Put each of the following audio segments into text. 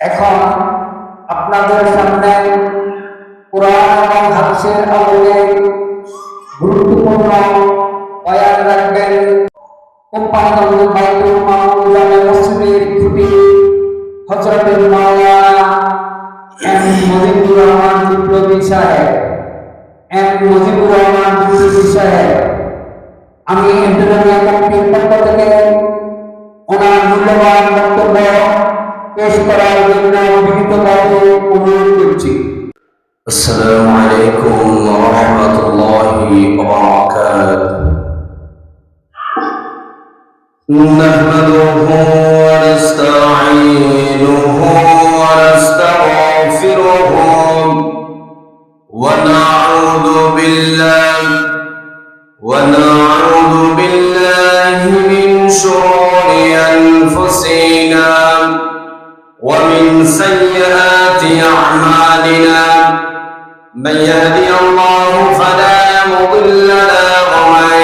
এখন আপনাদের সামনে কোরআন এবং হাদিসের আলোকে গুরুত্বপূর্ণ বয়ান রাখবেন কোম্পানিগঞ্জ বাইতুল মামুন জামে মসজিদের খুঁটি হযরতুল মাওলানা এম মুজিবুর রহমান বিপ্লবী সাহেব আমি ইন্টারনেট কমিটির পক্ষ থেকে ওনার মূল্যবান বক্তব্য পেশ করার জন্য বিনীতভাবে অনুরোধ করছি। السلام عليكم ورحمة الله وبركاته. نحمده ونستعينه ونستغفره ونعوذ بالله من شرور أنفسنا ومن سيئات أعمالنا. من يهدي الله فلا مضل له ومن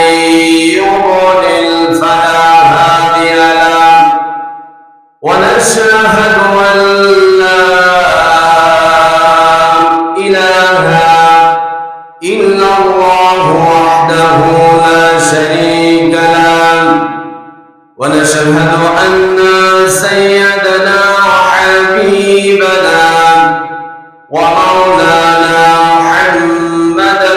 يضلل فلا هادي له. ونشهد أن لا إله إلا الله وحده لا شريك له. ونشهد أن سيدنا وحبيبنا ومولانا محمدا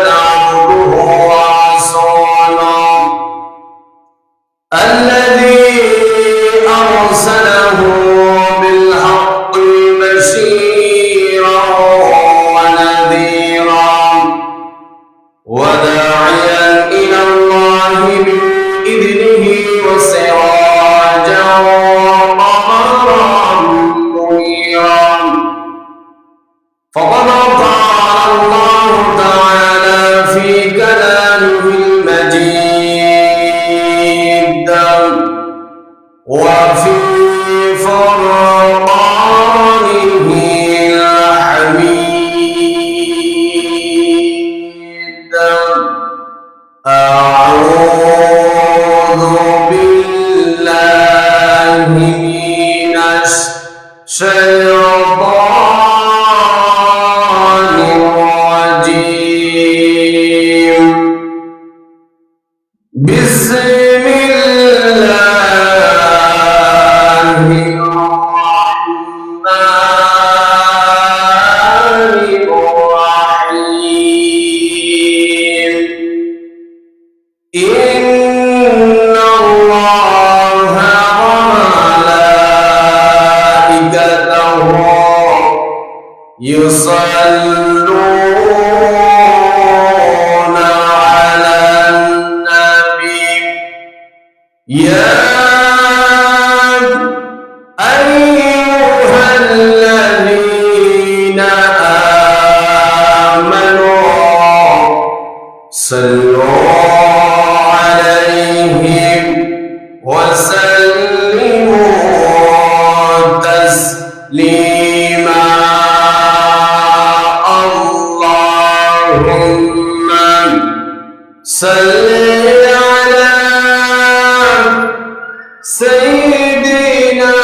عبده ورسوله الذي أرسله بالحق بشيرا ونذيرا وداعيا إلى الله بإذنه وسراجا وقمرا منيرا. فقد قال الله تعالى في كلامه المجيد وفي فرقانه الحميد. أعوذ بالله من الشيطان الرجيم. بسم الله الرحمن الرحيم. إن الله وملائكته يصلون على النبي يا أيها الذين آمنوا صلوا عليه وسلموا تسليما. اللهم صل على سيدنا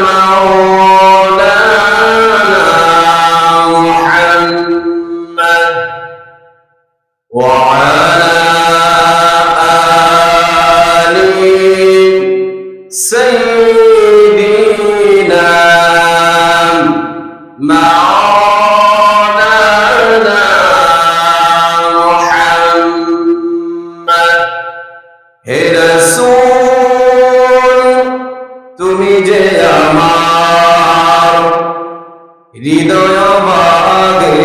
مولانا محمد وعلى آل سيدنا مولانا محمد. হে রাসূল তুমি যে আমার হৃদয় ভাগে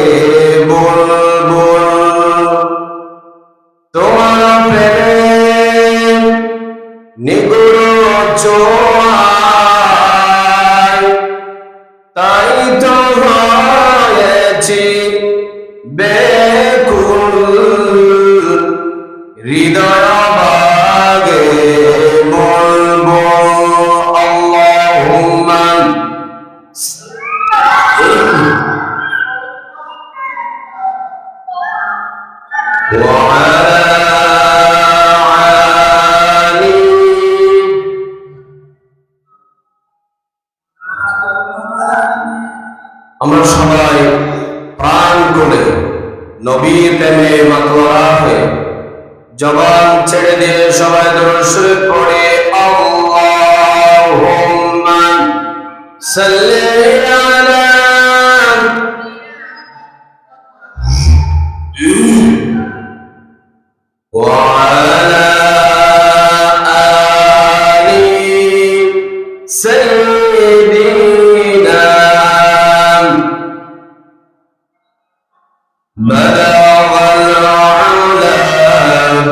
বুলবুল, তোমার প্রেম নিগুড় ছোঁয়ায় তাই তো হয়েছি বেকুল, হৃদয় ভাগে বলবো আল্লাহুম্মা আমরা সবাই প্রাণ করে নবীর প্রেমে মাতোয়ারা হয়ে জবান ছেড়ে দিয়ে সবাই দরুদ শরীফ পড়ে আল্লাহুম্মা সাল্লি আলা وعلى آل سيدنا بلغ العلا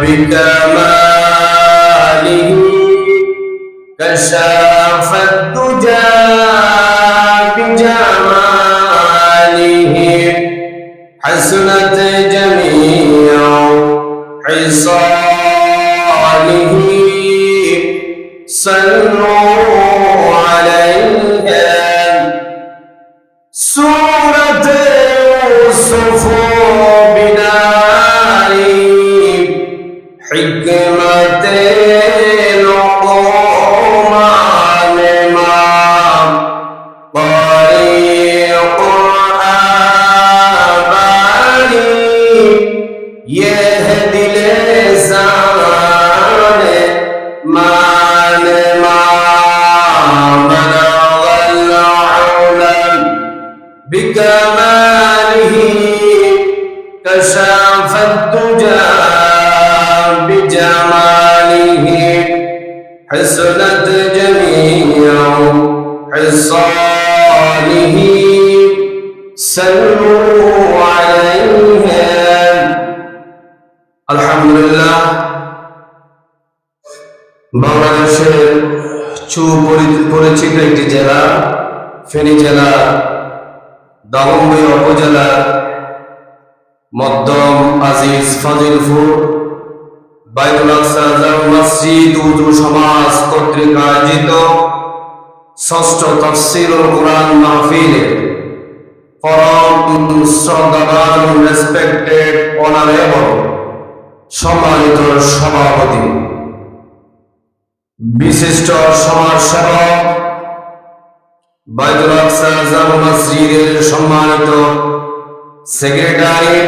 بكماله كشف الدجى بجماله حسنت جميع خصاله صلوا عليه سورة يوسف بناري حكمة لقمان ما طريق آباني يهدي لسان مان ما بلغ العلم بكماله كشف الدجى بجماله حسنت جميع خصاله صلوا عليه আলহামদুলিল্লাহ। বাংলাদেশের সুপরিচিত একটি জেলা ফেনী জেলা দাগনভূঞা উপজেলা মধ্যম আজিজ ফাজিলপুর বাইতুল আকসা জামে মসজিদ উর্দু সমাজ কর্তৃক আয়োজিত ষষ্ঠ তাফসীরুল কুরআন মাহফিলে পরম শ্রদ্ধাবান রেসপেক্টেড অনারেবল সম্মানিত সভাপতি, বিশিষ্ট সমাজসেবক, বাইতুল আকসা জামে মসজিদের সম্মানিত সেক্রেটারি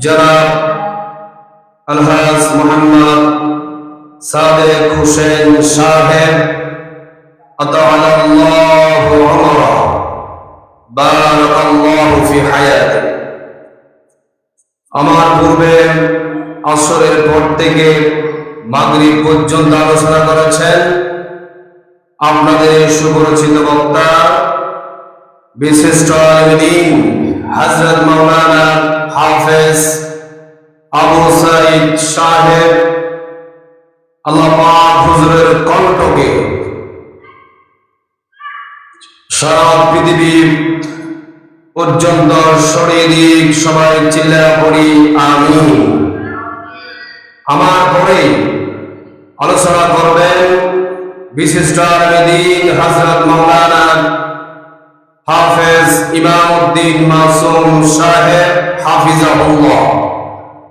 জনাব আলহাজ মোহাম্মদ সাদেক হোসেন সাহেব আতাআল্লাহু উমরা বারাকাল্লাহু ফি হায়াতি। আমার পূর্বে আসরের পর থেকে মাগরিব পর্যন্ত আলোচনা করেছেন আপনাদের সুপরিচিত বক্তা বিশিষ্ট আলেমদ্বীন হযরত মাওলানা হাফেজ আবু সাঈদ সাহেব। আল্লাহ পাক হুজুরের কণ্ঠকে সারা পৃথিবী পর্যন্ত ছড়িয়ে দিক, সবাই চিল্লায়া পড়ি আমিন। আমার পরে আলোচনা করবেন বিশিষ্ট আলেমদ্বীন হযরত মাওলানা হাফেজ ইমামউদ্দিন মাসুম সাহেব হাফিজাহুল্লাহ।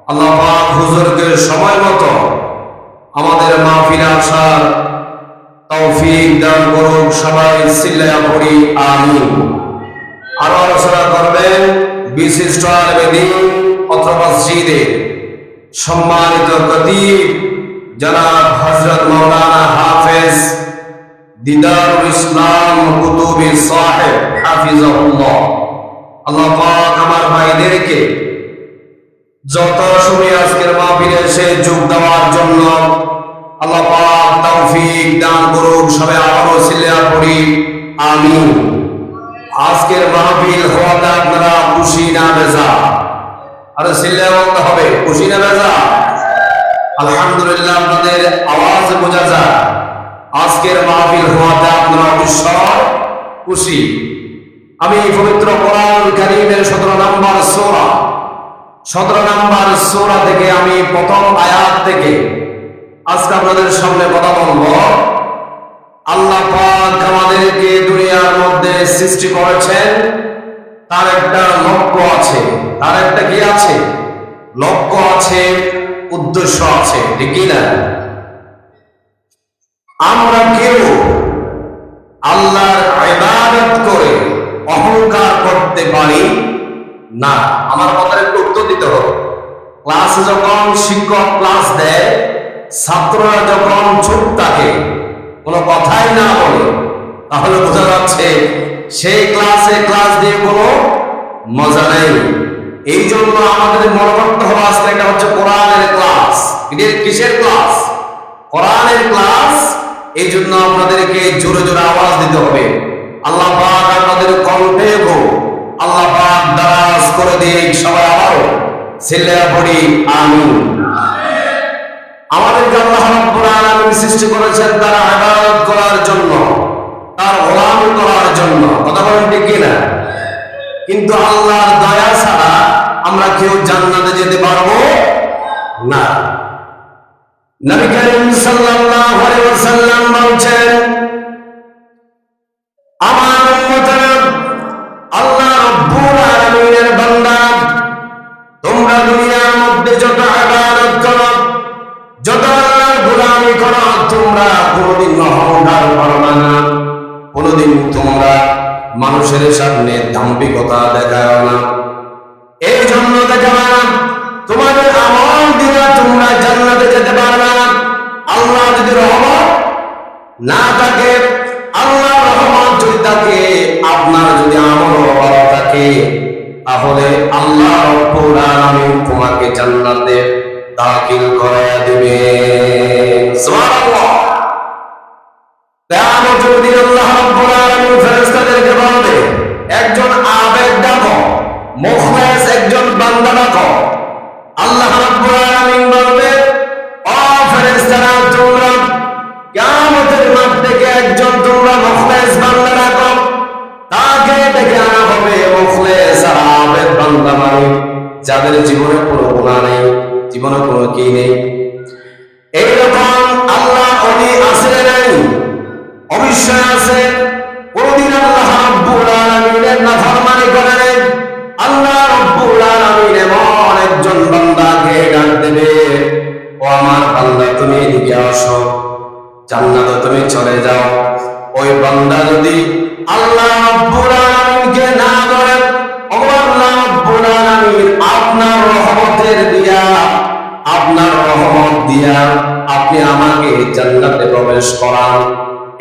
আল্লাহ পাক হুজুরকে সময় মতো আমাদের মাহফিলে আসার তৌফিক দান করুক, সবাই চিল্লায়া পড়ি আমিন। আরো আলোচনা করবেন বিশিষ্ট আলেমদ্বীন অত্র মসজিদে সম্মানিত খতিব জনাব হযরত মাওলানা হাফেজ দিদারুল ইসলাম কুতুবী সাহেব হাফিজাহুল্লাহ। আল্লাহ পাক আমার ভাইদেরকে যত সময় আজকের মাহফিলে এসে যোগ দেওয়ার জন্য আল্লাহ পাক তৌফিক দান করুক, সবাই আবারও চিল্লায়া পড়ি আমিন। আজকের মাহফিল হওয়াতে আপনারা খুশি না বেজার? আরে চিল্লায়া বলতে হবে, খুশি না বেজার? আলহামদুলিল্লাহ, আপনাদের আওয়াজ বোঝা যায় আজকের মাহফিল হওয়াতে আপনারা অবশ্যই খুশি। আমি পবিত্র কোরআন কারীমের 17 নম্বর সূরা থেকে আমি প্রথম আয়াত থেকে আজকে আপনাদের সামনে কথা বলবো। আল্লাহ পাক আমাদেরকে দুনিয়ার মধ্যে সৃষ্টি করেছেন, তার একটা লক্ষ্য আছে। তার একটা কি আছে? লক্ষ্য আছে, উদ্দেশ্য আছে, ঠিক না? আমরা কেউ আল্লাহর ইবাদত করে অহংকার করতে পারি না। আমার কথার একটু উত্তর দিতে হবে। ক্লাসে যখন শিক্ষক ক্লাস দেয়, ছাত্ররা যখন চুপ থাকে, কোনো কথাই না বলে, তাহলে বোঝা যাচ্ছে সেই ক্লাসে ক্লাস দিয়ে কোনো মজা নেই। এই জন্য আমাদের মনে করতে হবে আজকে এটা হচ্ছে কোরআনের ক্লাস। এটা কিসের ক্লাস? কোরআনের ক্লাস। এই জন্য আপনাদেরকে জোরে জোরে আওয়াজ দিতে হবে। আল্লাহ পাক আপনাদের কণ্ঠে গো আল্লাহ পাক দারাজ করে দিয়ে সবাই আবারও সিল্লা পড়ি আমিন। আমাদেরকে আল্লাহ রাব্বুল আলামিন সৃষ্টি করেছেন তার ইবাদত করার জন্য, তার গোলামি করার জন্য। কথা বলেন ঠিক কিনা? কিন্তু আল্লাহর দয়া ছাড়া আমরা কেউ জান্নাতে যেতে পারবো না। নবী করিম সাল্লাল্লাহু আলাইহি ওয়াসাল্লাম বলেন, আমার উম্মতেরা, আল্লাহ রাব্বুল আলামিনের বান্দা, তোমরা দুনিয়ার মধ্যে যত ইবাদত করো, যত আল্লাহর গোলামি করো, তোমরা কোনোদিন অহংকার করবে না, কোনোদিন তোমরা মানুষের সামনে দাম্ভিকতা দেখাও না। এই জন্য দেখাবে না, তোমাদের আমল দিয়ে তোমরা জান্নাতে যেতে পারবে না। আল্লাহ যদি রহমত না থাকে, আল্লাহ রহমত যদি থাকে, আপনার যদি আমল ভালো থাকে, তাহলে আল্লাহ রাব্বুল আলামিন তোমাকে জান্নাতে দাখিল করে দিবে। সুবহানাল্লাহ। কিয়ামতের দিন আল্লাহ রাব্বুল আলামিন ফেরেশতাদেরকে বলবে, একজন আবেদ ডাকো, মুখলেস একজন বান্দা ডাকো। আল্লাহ রাব্বুল আলামিন বলবে, ও ফেরেশতারা, তোমরা কিয়ামতের মাঠ থেকে একজন তোমরা মুখলেস বান্দা ডাকো। তাকে ডেকে আনা হবে। মুখলেস আর আবেদ বান্দা মানে যাদের জীবনে কোনো গুনাহ নেই, জীবনে কোনো কি নেই। এইরকম আল্লাহ উনি আসলে নাই, অবশ্যই আছে। কোনদিন আল্লাহ রাব্বুল আলামিনের নাফরমানি করে নাই। আল্লাহ রাব্বুল আলামিন এমন একজন বান্দাকে ডাক দেবে, ও আমার বান্দা, তুমি এদিকে আসো, জান্নাতে তুমি চলে যাও। ওই বান্দা যদি আল্লাহ রাব্বুল আলামিনকে না করে, ও আল্লাহ রাব্বুল আলামিন আপনার রহমতের দিয়া, আপনার রহমত দিয়া আপনি আমাকে জান্নাতে প্রবেশ করান,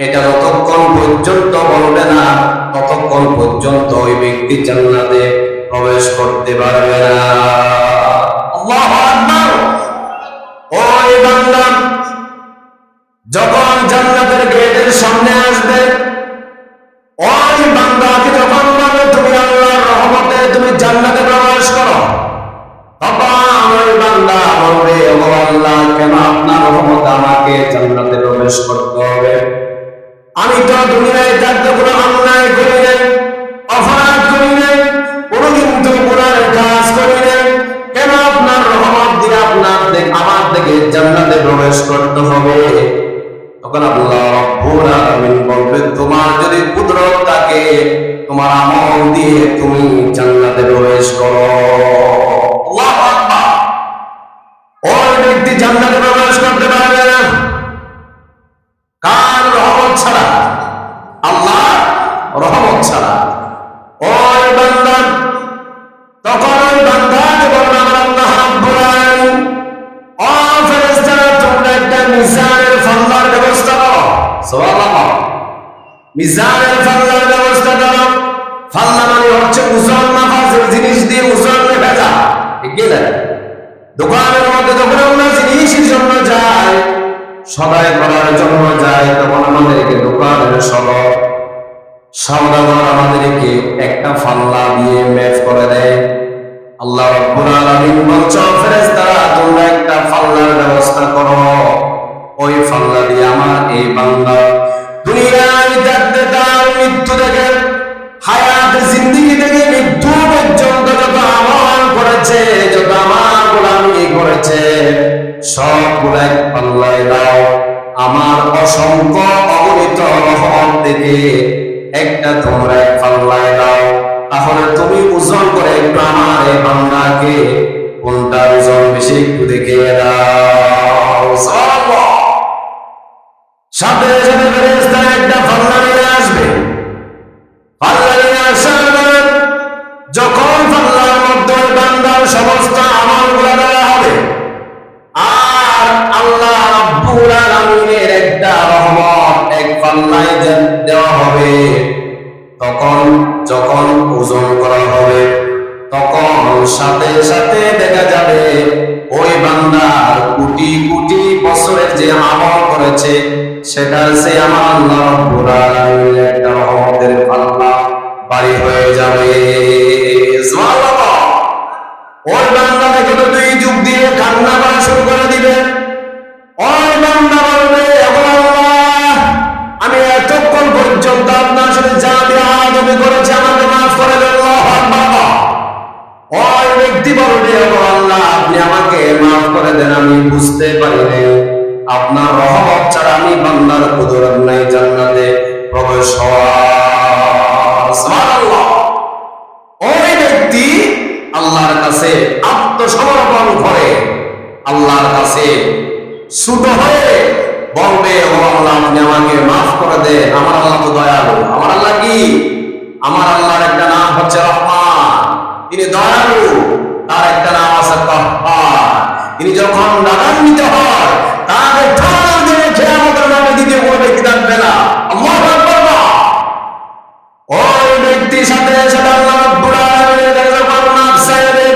এটা যতক্ষণ পর্যন্ত বলবে না, ততক্ষণ পর্যন্ত ওই ব্যক্তি জান্নাতে প্রবেশ করতে পারবে না। আল্লাহু আকবার। ওই বান্দা যখন জান্নাতের গেটের সামনে আসবে, ওই বান্দাকে যখন বলবে তুমি আল্লাহর রহমতে তুমি জান্নাতে প্রবেশ করো, তখন ওই বান্দা বলবে, ও আল্লাহ, কেন আপনার রহমতে আমাকে জান্নাতে প্রবেশ করতে হবে? আমি তো দুনিয়ায় থাকতে কোনো অন্যায় করি নাই, অপরাধ করি নাই, কোনোদিন তো গুনার কাজ করি নাই, কেন আপনার রহমত দিয়ে আমার থেকে জান্নাতে প্রবেশ করতে হবে? তখন আল্লাহ রাব্বুল আলামিন বলবে, তোমার যদি কুদরত থাকে, তোমার আমল দিয়ে তুমি জান্নাতে প্রবেশ করো। আল্লাহু আকবার। ওই ব্যক্তি জান্নাতে প্রবেশ করতে পারবে না কার রহমত ছাড়া? আল্লাহ রহমত ছাড়া। ওই বান্দা তখন ওই বান্দাকে বলবে, আল্লাহ রাব্বুল আলামিন, ও ফেরেশতারা, তোমরা একটা মিজানের ফাল্লার ব্যবস্থা করো। সুবহানাল্লাহ। মিজানের ফাল্লার ব্যবস্থা করো। ফাল্লা মানে হচ্ছে ওজন মাপার জিনিস দিয়ে ওজন ভেজা, ঠিক কি না? দোকানের মধ্যে যখন আমরা জিনিসের জন্য যাই, সদাই করার জন্য যাই, তখন আমাদেরকে দোকানের সওদাগর আমাদেরকে একটা ফাল্লা দিয়ে মেপ করে দেয়। আল্লাহ রাব্বুল আলামিন বলছেন, ফেরেশতারা, তোমরা একটা ফাল্লার ব্যবস্থা করো। ওই ফাল্লা দিয়ে আমার এই বান্দা দুনিয়ায় থাকতে তার মৃত্যু থেকে হায়াত জিন্দেগি থেকে মৃত্যু পর্যন্ত যত আমল করেছে, যত আমার গোলামি করেছে, সবগুলো এক পাল্লায় দাও। আমার অসংখ্য অগণিত রহমত থেকে একটা তোমরা এক পাল্লায় দাও। তাহলে তুমি ওজন করে একটু আমার এই বান্দাকে কোনটা ওজন বেশি একটু দেখিয়ে দাও। সুবহানাল্লাহ। সাথে সাথে ফেরেশতা একটা পাল্লা নিয়ে আসবে। পাল্লা নিয়ে আসার সমস্ত আমলগুলো দেওয়া হবে। আর আল্লাহ রাব্বুল আলামিনের একটা রহমত এক পাল্লায় দেওয়া হবে। তখন যখন ওজন করা হবে তখন সাথে সাথে দেখা যাবে ওই বান্দার কোটি কোটি বছরের যে আমল করেছে সেটার সে আমার আল্লাহ রাব্বুল আলামিনের একটা রহমতের পাল্লা ভারী হয়ে যাবে। সুবহানাল্লাহ। ওই বান্দা দেখে তো দুই যুগ দিয়ে কান্না করা শুরু করে দিবে। ওই বান্দা বলবে, ও আল্লাহ, আমি এতক্ষণ পর্যন্ত আপনার সাথে যা বেয়াদবি করেছি আমাকে মাফ করে দেন। আল্লাহু আকবার। ওই ব্যক্তি বলবে, ও আল্লাহ, আপনি আমাকে মাফ করে দেন, আমি বুঝতে পারি নাই আপনার রহমত ছাড়া আমি বান্দার কুদরত নাই জান্নাতে প্রবেশ হওয়ার। সুবহানাল্লাহ। ওই ব্যক্তি আল্লাহর কাছে আত্মসমর্পণ করে আল্লাহর কাছে ছোট হয়ে বলবে, ও আল্লাহ, আপনি আমাকে মাফ করে দেন, আমার আল্লাহ তো দয়ালু। আমার আল্লাহ কি? আমার আল্লাহর একটা নাম হচ্ছে রহমান, তিনি দয়ালু। তার একটা নাম আছে কাহ্হার, তিনি যখন রাগান্বিত হয় তাকে ঠান্ডা দিয়ে কিয়ামতের নামে দ্বিতীয় কোনো ব্যক্তি থাকবে না। আল্লাহু আকবার। ওই ব্যক্তির সাথে সাথে আল্লাহ রাব্বুল আলামিনের কাছে মাফ চাইবে,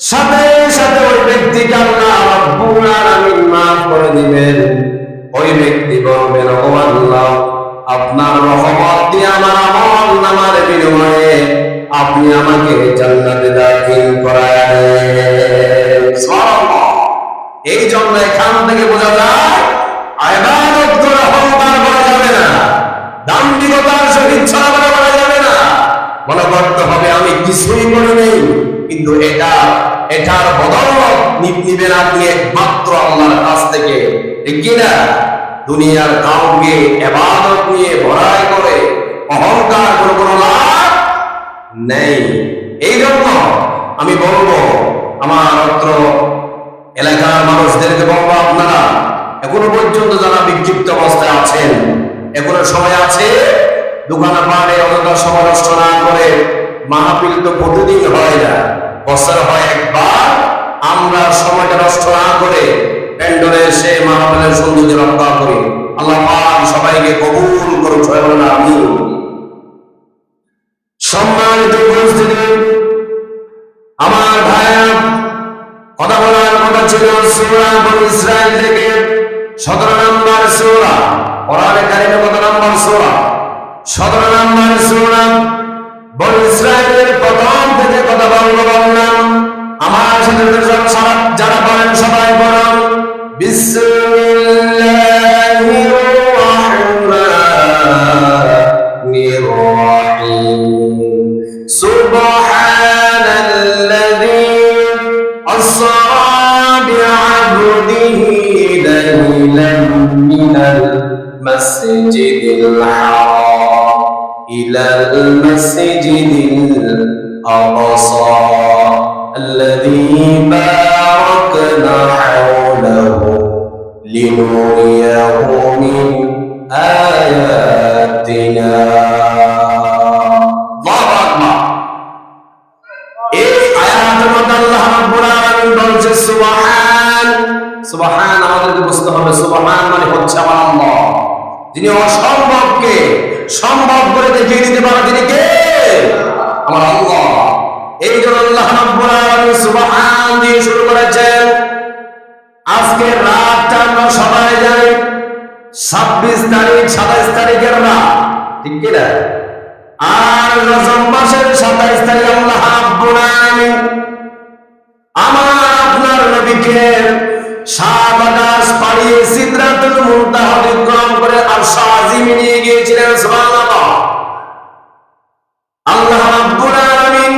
সাথে সাথে ওই ব্যক্তিকে আল্লাহ রাব্বুল আলামিন মাফ করে দিবেন। ওই ব্যক্তি বলবেন, ও আল্লাহ, আপনার রহমত দিয়ে আমার আমল নামার বিনিময়ে আপনি আমাকে জান্নাতে দাখিল করায়। সুবহানাল্লাহ। এই জন্য এখান থেকে বোঝা যায় ইবাদত করে অহংকার করা যাবে না, দাম্ভিকতার সহিত ছলনা করা যাবে না। মনে করতে হবে আমি কিছুই করি নেই, কিন্তু এটার বদৌলত নিবেন আপনি একমাত্র আল্লাহর কাছ থেকে। ঠিক কিনা? দুনিয়ার কাউকে ইবাদত নিয়ে ভরাই করে অহংকার করে কোনো লাভ নেই। এই জন্য আমি বলবো আমার অত্র এলাকার মানুষদেরকে বলবো, আপনারা এখনো পর্যন্ত যারা বিক্ষিপ্ত অবস্থায় আছেন, এখনো সময় আছে। দোকানপাটে অযথা সময় নষ্ট না করে, মাহফিল তো প্রতিদিন হয় না, বছর হয় একবার। আমরা সময়টা নষ্ট না করে প্যান্ডেলের সে মাহফিলের সৌন্দর্য রক্ষা করি। আল্লাহ পাক সবাইকে কবুল করুন। সবাই বলেন আমিন। সম্মানিত উপস্থিতি, আমার ভাইরা, কথা বলার কথা ছিল সূরা বনী ইসরাঈল থেকে 17 নম্বর সূরা। কোরআনে কারিমে কত নম্বর সূরা? 17 নম্বর সূরা বনী ইসরাঈলের প্রথম থেকে কথা বললাম। আমার সাথে যারা বলেন সবাই বলেন, বিসমিল্লাহির রাহমানির রাহিম। সুবহানাল্লাযী আসরা বিআবদিহি লাইলান মিনাল মাসজিদিল হারাম ইলাল মাসজিদিল আকসা الذي باركنا حوله لنريه من آياتنا. الله أكبر. এই আয়াতের মধ্যে আল্লাহ রাব্বুল আলামিন বলছেন সুবহান। সুবহান আমাদেরকে বুঝতে হবে, সুবহান মানে হচ্ছে আমার আল্লাহ, যিনি অসম্ভবকে সম্ভব করে দেখিয়ে দিতে পারেন। তিনি কে? আমার আল্লাহ। এই জন্য আল্লাহ রাব্বুল আলামিন সুবহান দিয়ে শুরু করেছেন। আজকে রাতটা আমরা সবাই জানি 26 তারিখ 27 তারিখের রাত, ঠিক কি না? আর রজব মাসের 27 তারিখ আল্লাহ রাব্বুল আলামিন আমার আপনার নবীকে 7 আকাশ পাড়িয়ে সিদরাতুল মুনতাহা অতিক্রম করে আরশ আজিমে নিয়ে গিয়েছিলেন। সুবহানাল্লাহ। আল্লাহ রাব্বুল আলামিন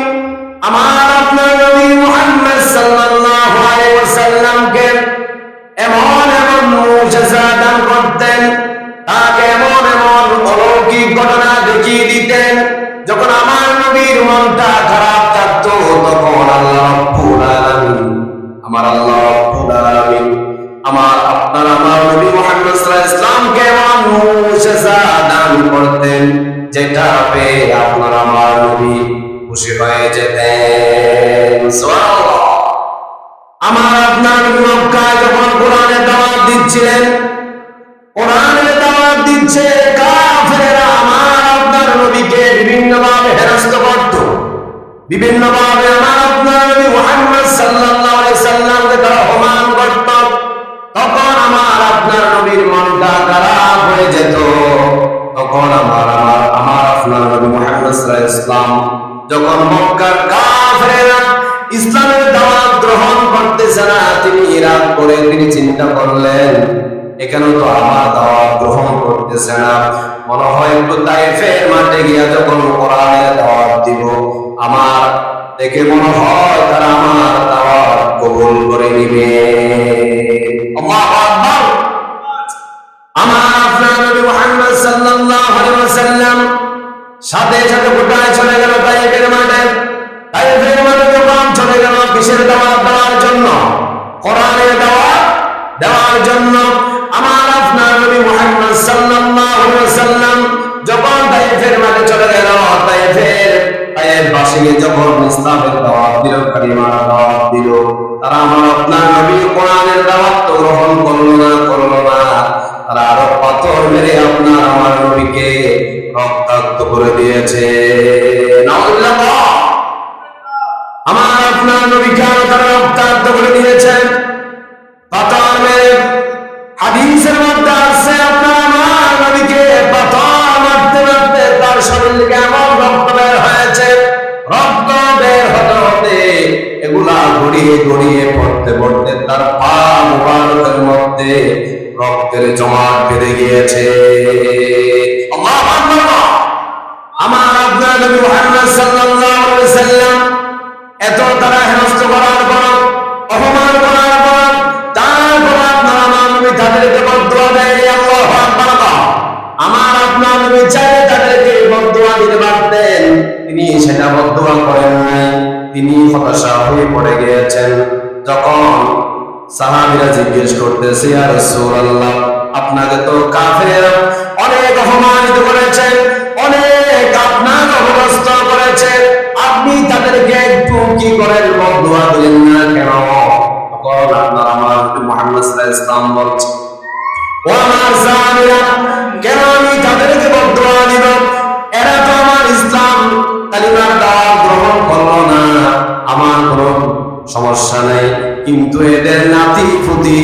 আমার আপনার নবী মুহাম্মদ সাল্লাল্লাহু আলাইহি ওয়াসাল্লামকে এমন এমন মুজিজা দান করতেন, তাকে এমন এমন অলৌকিক ঘটনা দেখিয়ে দিতেন। যখন আমার নবীর মনটা খারাপ থাকতো, তখন আল্লাহ রাব্বুল আলামিন আমার আপনার নবী মুহাম্মদ সাল্লাল্লাহু আলাইহি ওয়াসাল্লামকে এমন মুজিজা দান করতেন, যেটা পেয়ে আপনার আমার নবী খুশি হয়ে যেতেন। সুবহানাল্লাহ। আমার আপনার নবী মক্কায় যখন কোরআনের দাওয়াত দিচ্ছিলেন, কোরআনের দাওয়াত দিচ্ছে, কাফেররা আমার আপনার নবীকে বিভিন্নভাবে হেনস্থ করত, বিভিন্নভাবে আমার আপনার নবী মুহাম্মদ সাল্লাল্লাহু আলাইহি সাল্লামকে তারা অপমান করত। তখন আমার আপনার নবীর মনটা খারাপ হয়ে যেত। তখন আমার আপনার নবী মুহাম্মদ সাল্লাল্লাহু আলাইহি সাল্লাম যখন মক্কার কাফেররা ইসলামের দাওয়াত গ্রহণ করতেছে না, তিনি রাগ করে তিনি চিন্তা করলেন, এখানে তো আমার দাওয়াত গ্রহণ করতেছে না, মনে হয় একটু তাইফের মাঠে গিয়া যখন কোরআনের দাওয়াত দিব, আমার দেখে মনে হয় তারা আমার দাওয়াত কবুল করে নিবে। আল্লাহু আকবার। আমার আপনার নবী মুহাম্মদ সাল্লাল্লাহু আলাইহি ওয়াসাল্লাম সাথে সাথে কোথায় চলে গেল? তাইফের মাঠে। তাইফের মাঠে যখন চলে গেল কিসের দাওয়াত দেওয়ার জন্য? কোরআনের দাওয়াত দেওয়ার জন্য। আমার আপনার নবী মুহাম্মদ সাল্লাল্লাহু আলাইহি ওয়াসাল্লাম যখন তাইফের মাঠে চলে গেল, তাইফবাসীকে যখন ইসলামের দাওয়াত দিল, কালিমার দাওয়াত দিল, তারা আমার আপনার নবী কোরআনের দাওয়াত তো গ্রহণ করলো না। তারা আরো পাথর মেরে আপনার আমার নবীকে রক্তাক্ত করে দিয়েছে। নাউযুবিল্লাহ। আমার আপনার নবীকে তারা রক্তাক্ত করে দিয়েছেন পাথর মেরে। হাদিসের মধ্যে আছে আপনার আমার নবীকে পাথর মারতে মারতে তার শরীর থেকে এমন রক্ত বের হয়েছে, রক্ত বের হতে হতে এগুলা গড়িয়ে গড়িয়ে পড়তে পড়তে তার পা মুবারকের মধ্যে রক্তের জমাট বেঁধে গিয়েছে। আল্লাহু আকবার। আমার আপনার নবী মুহাম্মদ সাল্লাল্লাহু আলাইহি ওয়াসাল্লাম এত তারা হেনস্থ করার পর, অপমান করার পর, তারপর আপনার আমার নবী তাদেরকে বদদুয়া দেয়। আল্লাহু আকবার। আমার আপনার নবী চাইলে তাদেরকে বদদুয়া দিতে পারতেন, তিনি সেটা বদদুয়া করেন নাই। তিনি হতাশা হয়ে পড়ে গিয়েছেন। যখন সাহাবীরা জিজ্ঞেস করতেছে, ইয়া রাসূলুল্লাহ, আপনাকে তো কাফেররা অনেক অপমানিত করেছে, অনেক আপনাকে অপদস্থ করেছে, আপনি তাদেরকে একটু কি করেন, বদদুয়া দিলেন না কেন? তখন আপনার আমার মুহাম্মদ সাল্লাল্লাহু আলাইহি ওয়াসাল্লাম বলছেন, ও আমার সাহাবীরা, কেন আমি তাদেরকে বদদুয়া দিব? এরা তো আমার ইসলাম কালিমার দাওয়াত গ্রহণ করলো না, আমার কোনো সমস্যা নেই, কিন্তু এদের নাতি পুতি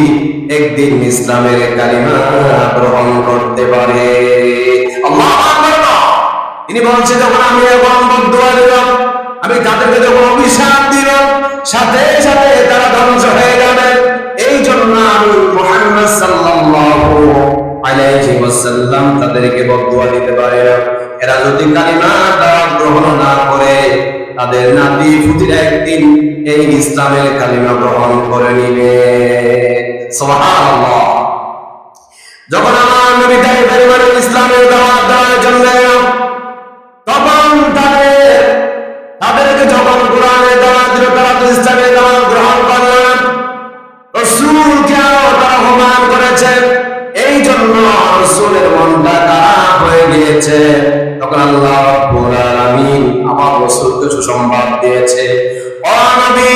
একদিন ইসলামের কালিমা গ্রহণ করতে পারে। আল্লাহু আকবার। তিনি বলছেন, যখন আমি এখন বদদুয়া দিলাম, আমি তাদেরকে যখন অভিশাপ দিলাম, সাথে সাথে তারা ধ্বংস হয়ে যাবে। এই জন্য আমি মুহাম্মদ সাল্লাল্লাহু আলাইহি ওয়াসাল্লাম তাদেরকে বদদুয়া দিতে পারি না। এরা যদি কালিমা দাওয়াত গ্রহণ না করে, তাদের নাতি পুতিরা একদিন এই ইসলামের কালিমা গ্রহণ করে নিবে। সুবহানাল্লাহ। যখন আমার নবী তাইফের মাঠে ইসলামের দাওয়াত দেওয়ার জন্য তখন তাদেরকে যখন কোরআনের দাওয়াত দিল, তারা তো ইসলামের দাওয়াত গ্রহণ করল না, রাসূলকে তারা অপমান করেছে। এই জন্য রাসূলের মনটা খারাপ হয়ে গিয়েছে। তখন আল্লাহ রাব্বুল আলামিন আমার রাসূলকে সুসংবাদ দিয়েছে, ও নবী,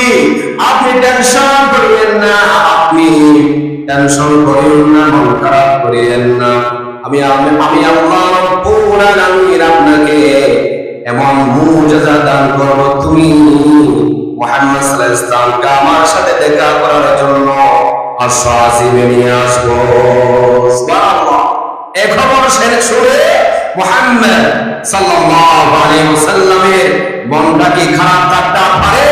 আপনি টেনশন করিয়েন না, মন খারাপ করিয়েন না। আমি আল্লাহ রাব্বুল আলামিন আপনাকে এমন মুজিজা দান করব, তুমি মুহাম্মদ সাল্লাল্লাহু আলাইহি ওয়াসাল্লামকে আমার সাথে দেখা করার জন্য আশাসিবে নিয়ে আসবো। সুবহানাল্লাহ। এই খবর শুনে মুহাম্মদ সাল্লাল্লাহু আলাইহি ওয়াসাল্লামের মনটা কি খারাপ থাকতে পারে?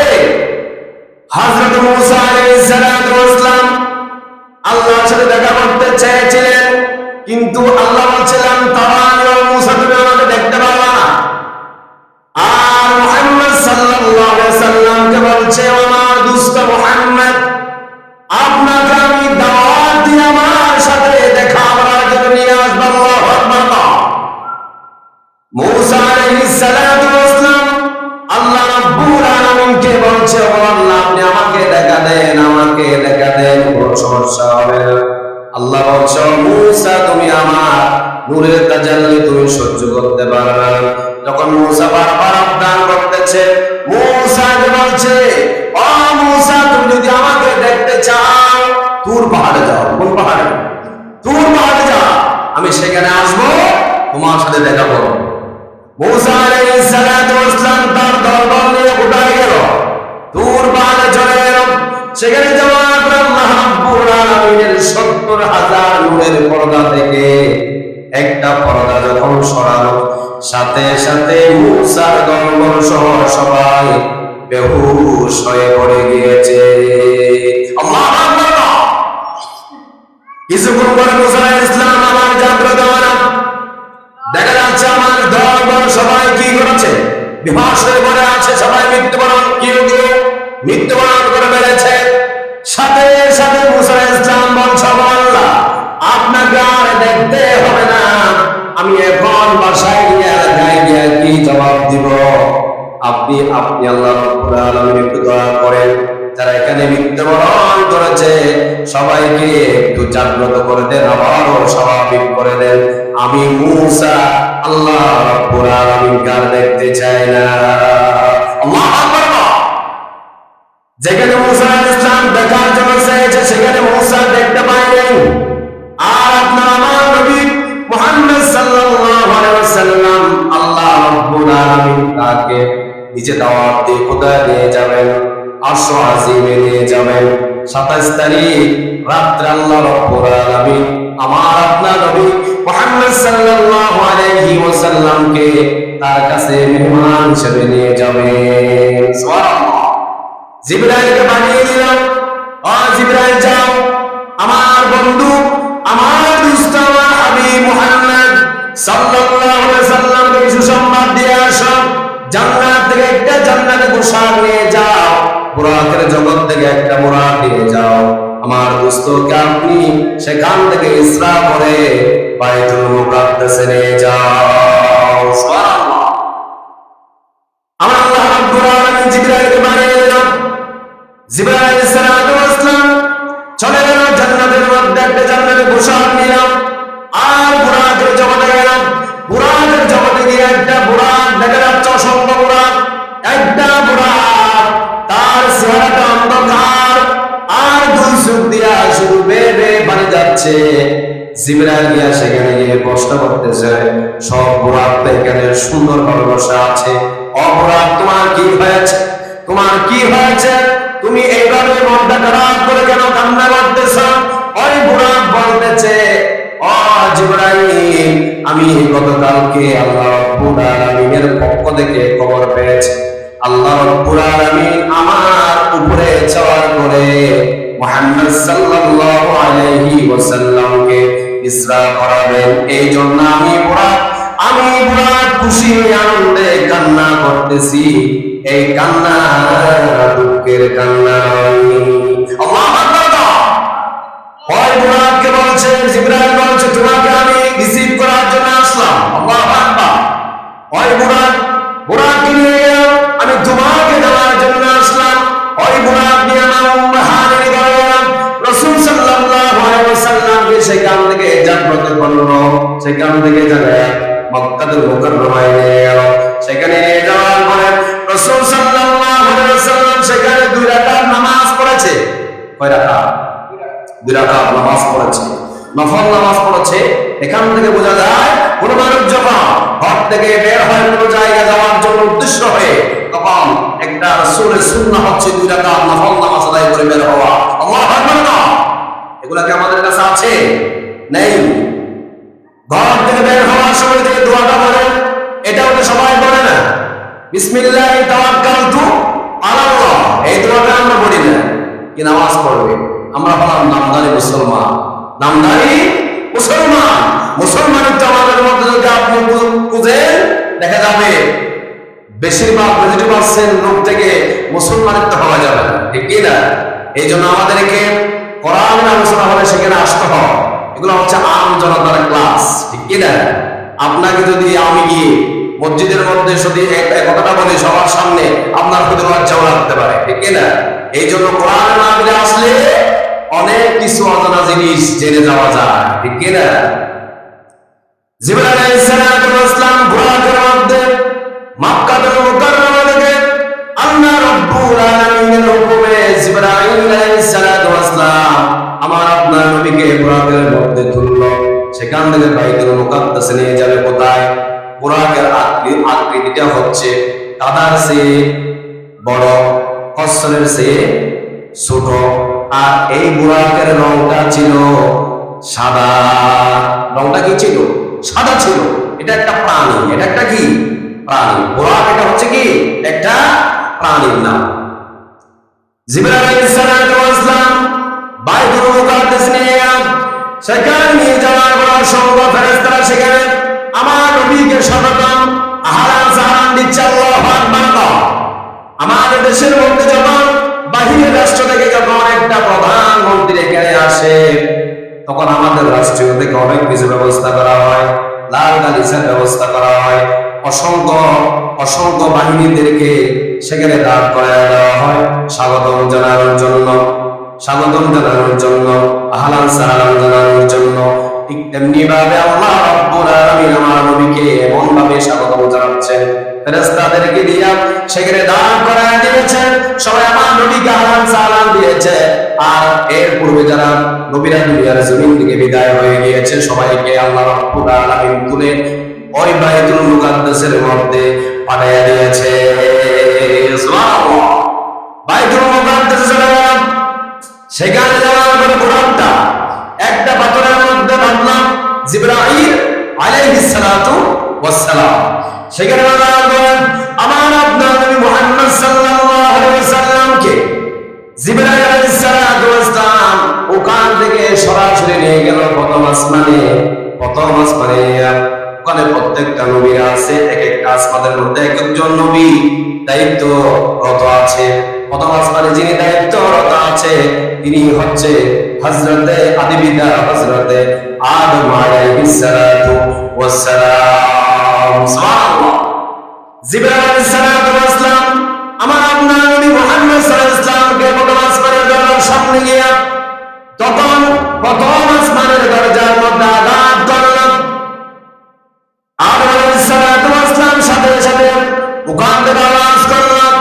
হযরত মুসা আলাইহিস সালাম আল্লাহর সাথে দেখা করতে চেয়েছিলেন, কিন্তু আল্লাহ বলেছিলেন, তারানি ও মুসা, তুমি আমাকে দেখতে পারবে না। আর মুহাম্মদ সাল্লাল্লাহু আলাইহি ওয়াসাল্লামকে বলছে, আমার দুষ্ট মুহাম্মদ, আপনাকে আমি দাওয়াত দিয়ে আমার সাথে দেখা করার জন্য নিয়ে আসব। আল্লাহু আকবার। মুসা আলাইহিস সালাম আল্লাহ রাব্বুল আলামিনকে বলছে, ও আল্লাহ, আপনি আমাকে দেখা দেন, কোনো সমস্যা হবে না। আল্লাহ বলছে, মুসা, তুমি আমার নূরের তাজাল্লি তুমি সহ্য করতে পারবে না। যখন মুসা বারবার আবদার করতেছে, এসেছে, মূসাকে বলছে, ও মূসা, তুমি যদি আমাকে দেখতে চাও তুর পাহাড়ে যাও। কোন পাহাড়ে? তুর পাহাড়ে যাও, আমি সেখানে আসবো, তোমার সাথে দেখা করবো। মূসা আলাইহিস সালাতু ওয়াস সালাম তার দলবল নিয়ে কোথায় গেল? তুর পাহাড়ে চলে গেল। সেখানে যাওয়ার পর আল্লাহ রাব্বুল আলামিনের ৭০,০০০ নূরের পর্দা থেকে একটা পর্দা যখন সরালো, সাথে সাথে মূসার দলবল সহ সবাই বেহুশ হয়ে পড়ে গিয়েছে। আল্লাহু আকবার। কিছুক্ষণ পরে মূসা আলাইহিস সালাম আবার জাগ্রত হলেন। দেখা যাচ্ছে আমার দলবল সবাই কি করেছে? বিভৎস হয়ে পড়ে আছে, সবাই মৃত্যুবরণ মৃত্যুবরণ করে ফেলেছে। সাথে সাথে মূসা আলাইহিস সালাম বলছে, আল্লাহ, আপনাকে আর দেখতে হবে না, আমি এখন বাসায় গিয়ে কি জবাব দিব? আপনি আল্লাহ রাব্বুল আলামিন একটু দয়া করেন, যারা এখানে মৃত্যুবরণ করেছে সবাইকে একটু জাগ্রত করে দেন, আবারও স্বাভাবিক করে দেন। আমি মূসা আল্লাহ রাব্বুল আলামিনকে আর দেখতে চাই না। আল্লাহু আকবার। যেখানে মূসা আলাইহিস সালাম দেখার জন্য চেয়েছে সেখানে মূসা দেখতে পায়নি। আর আপনার আমার নবী মুহাম্মদ সাল্লাল্লাহু আলাইহি ওয়াসাল্লাম আল্লাহ রাব্বুল আলামিন তাকে নিচে দাওয়াত দিয়ে কোথায় নিয়ে যাবেন? আরশ আজিমে নিয়ে যাবেন। ২৭ তারিখ রাত্রে আল্লাহ রাব্বুল আলামিন আমার আপনার নবী মুহাম্মদ সাল্লাল্লাহু আলাইহি ওয়াসাল্লামকে তার কাছে মেহমান হিসেবে নিয়ে যাবেন। সুবহানাল্লাহ। জিবরাইলকে বানিয়ে দিলাম, ও জিবরাইল যাও, আমার বন্ধু, আমার দুস্ত, আমার হাবিব মুহাম্মদ সাল্লাল্লাহু আলাইহি ওয়াসাল্লামকে সুসংবাদ দিয়ে আসো। জান্নাত থেকে একটা জান্নাতের পোশাক নিয়ে যাও, বুরাকের জগৎ থেকে একটা বুরাক নিয়ে যাও। আমার দোস্তকে আপনি সেখান থেকে ইসরা করে বাইতুল মুকাদ্দাসে নিয়ে যাও। সুবহানাল্লাহ। আমার আল্লাহ রাব্বুল আলামিন জিবরাইলকে বানিয়ে দিলাম। জিবরাইল আলাইহিস সালাতু ওয়াস সালাম চলে গেল জান্নাতের মধ্যে, একটা জান্নাতের পোশাক নিলাম আর বুরাকের জগতে গেলাম। বুরাকের জগতে গিয়ে একটা বুরাক দেখা যাচ্ছে, অসংখ্য বুরাক, একটা বুরাক তার চেহারাটা অন্ধকার আর দুই চোখ দিয়া শুধু বেয়ে বেয়ে পানি যাচ্ছে। জিবরাইল গিয়া সেখানে গিয়ে প্রশ্ন করতেছে, সব বুরাক তো এখানে সুন্দর ভাবে বসে আছে, ও বুরাক, তোমার কি হয়েছে? তোমার কি হয়েছে? তুমি এইভাবে মনটা খারাপ করে কেন কান্না করতেছ? ওই বুরাক বলতেছে, ও জিবরাইল, আমি গতকালকে আল্লাহ রাব্বুল আলামিনের পক্ষ থেকে খবর পেয়েছি, আল্লাহ রাব্বুল আলামিন আমার উপরে চাওয়ার করে মুহাম্মদ সাল্লাল্লাহু আলাইহি ওয়াসাল্লামকে ইসরা করাবেন। এই জন্য আমি বুরাক খুশি আনন্দে কান্না করতেছি। এই কান্না দুঃখের কান্না। আল্লাহু আকবার। ওই বুরাককে বলছে, জিবরাইল বলছে, তোমাকে আমি রিসিভ করার জন্য আসলাম। আল্লাহু আকবার। ওই বুরাককে নিয়ে গেলাম, আমি তোমাকে দেওয়ার জন্য আসলাম। ওই বুরাক নিয়ে আমার উম্মাহানির ঘরে গেলাম। রাসূল সাল্লাল্লাহু আলাইহি ওয়াসাল্লামকে সেখান থেকে জান্নাতে করলো, সেখান থেকে যায় মক্কাতুল মুকাররমায় নিয়ে গেল। সেখানে নিয়ে যাওয়ার পরে রাসূল সাল্লাল্লাহু আলাইহি ওয়াসাল্লাম সেখানে 2 রাকাত নামাজ পড়েছে। কয় রাকাত? 2 রাকাত নামাজ পড়েছে, নফল নামাজ পড়েছে। এখান থেকে বোঝা যায় কোন মানুষ যখন ঘর থেকে বের হয় কোনো জায়গায় যাওয়ার জন্য উদ্দেশ্য হয়ে, তখন একটা রাসূলের সুন্নাহ হচ্ছে 2 রাকাত নফল নামাজ আদায় করে বের হওয়া। আল্লাহু আকবার। এগুলা কি আমাদের কাছে আছে? নেই। ঘর থেকে বের হওয়ার সময় থেকে দোয়াটা বলেন, এটাও তো সবাই বলে না, বিসমিল্লাহি তাওয়াক্কালতু আলাল্লাহ। এই দোয়াটা আমরা পড়ি না, কি নামাজ পড়বে? আমরা বললাম নামদারি মুসলমান, নামদারি মুসলমান। মুসলমানিত্ব আমাদের মধ্যে যদি আপনি খুঁজেন দেখা যাবে বেশিরভাগ 90% লোক থেকে মুসলমানিত্ব হওয়া যাবে না, ঠিক কি না? এই জন্য আমাদেরকে কোরআনের আলোচনা হলে সেখানে আসতে হয়। এগুলো হচ্ছে আম জনতার ক্লাস, ঠিক কি না? আপনাকে যদি আমি গিয়ে মসজিদের মধ্যে যদি কথাটা বলি সবার সামনে, আপনার হয়তো লজ্জাও লাগতে পারে, ঠিক কি না? এই জন্য কোরআন মাহফিলে আসলে অনেক কিছু অজানা জিনিস জেনে যাওয়া যায়, ঠিক কি না? জিবরাইল আলাইহিস সালাম বুরাকের মধ্যে মক্কাতুল মুকাররমা থেকে রব্বুল আলামিনের হুকুমে জিবরাইল আলাইহিস সালাতু ওয়াস সালাম আমার আপনার নবীকে বুরাকের মধ্যে তুললো। সেখান থেকে বাইতুল মুকাদ্দাসে নিয়ে যাবে কোথায়? বুরাকের আকৃতিটা হচ্ছে কাদার চেয়ে বড়, কসরের চেয়ে ছোট, আর এই বুরাকের রংটা ছিল সাদা। রংটা কি ছিল? সাদা ছিল। এটা একটা প্রাণী। এটা একটা কি প্রাণী? বুরাক এটা হচ্ছে কি একটা প্রাণীর নাম। জিবরাইল আলাইহিস সালাতু ওয়াস সালাম বাইতুল মুকাদ্দাস নিয়ে সেখানে নিয়ে যাওয়ার পর অসংখ্য ফেরেশতারা সেখানে আমার নবীকে স্বাগতম আহলান সাহলান দিচ্ছে। আল্লাহু আকবার। আমাদের দেশের মধ্যে যখন বাহিরের রাষ্ট্র থেকে যখন একটা প্রধানমন্ত্রী এখানে আসে, তখন আমাদের রাষ্ট্রীয় থেকে অনেক কিছু ব্যবস্থা করা হয়, লাল গালিচার ব্যবস্থা করা হয়, অসংখ্য বাহিনীদেরকে সেখানে দাঁড় করায় দেওয়া হয় স্বাগতম জানানোর জন্য, আহলান সাহলান জানানোর জন্য। ঠিক তেমনি ভাবে আল্লাহ রাব্বুল আলামিন আমার নবীকে এমন ভাবে স্বাগতম জানাচ্ছেন, ফেরেশতাদেরকে দিয়া সেখানে দাঁড় করায় দিয়েছেন। সবাই আমার নবীকে আহলান সাহলান দিয়েছে। আর এর পূর্বে যারা নবীরা দুনিয়ার জমিন থেকে বিদায় হয়ে গিয়েছে, সবাইকে আল্লাহ রাব্বুল আলামিন তুলে ওই বাইতুল মুকাদ্দাসের মধ্যে পাঠিয়ে দিয়েছে। সুবহানাল্লাহ। বাইতুল মুকাদ্দাসে চলে গেলাম। সেখানে যাওয়ার পরে বুরাকটা একটা পাথরের মধ্যে বাঁধলাম। জিবরাইল আলাইহিস সালাতু ওয়াস সালাম সেখানে আমার আপনার নবী মুহাম্মদ সাল্লাল্লাহু আলাইহি ওয়াসাল্লামকে জিবরাইল আলাইহিস সালাতু ওয়াস সালাম ওখান থেকে সরাসরি নিয়ে গেল প্রথম আসমানে। ওখানে প্রত্যেকটা নবীরা আছে, এক একটা আসমানের মধ্যে এক একজন নবী দায়িত্বরত আছে। প্রথম আসমানে যিনি দায়িত্বরত আছে তিনি হচ্ছে হযরতে আদিবিদা হযরতে আদম আলাইহিস সালাতু ওয়াস সালাম। সুবহানাল্লাহ। জিবরাইল আলাইহিস সালাতু ওয়াস সালাম আমার আপনার নবী মুহাম্মদ সাল্লাল্লাহু আলাইহি ওয়াসাল্লামকে প্রথম আসমানের দরজার সামনে গিয়ে তখন প্রথম আসমানের দরজার মধ্যে আঘাত করলাম। আদম আলাইহিস সালাতু ওয়াস সালাম সাথে সাথে ওখান থেকে আওয়াজ করলাম,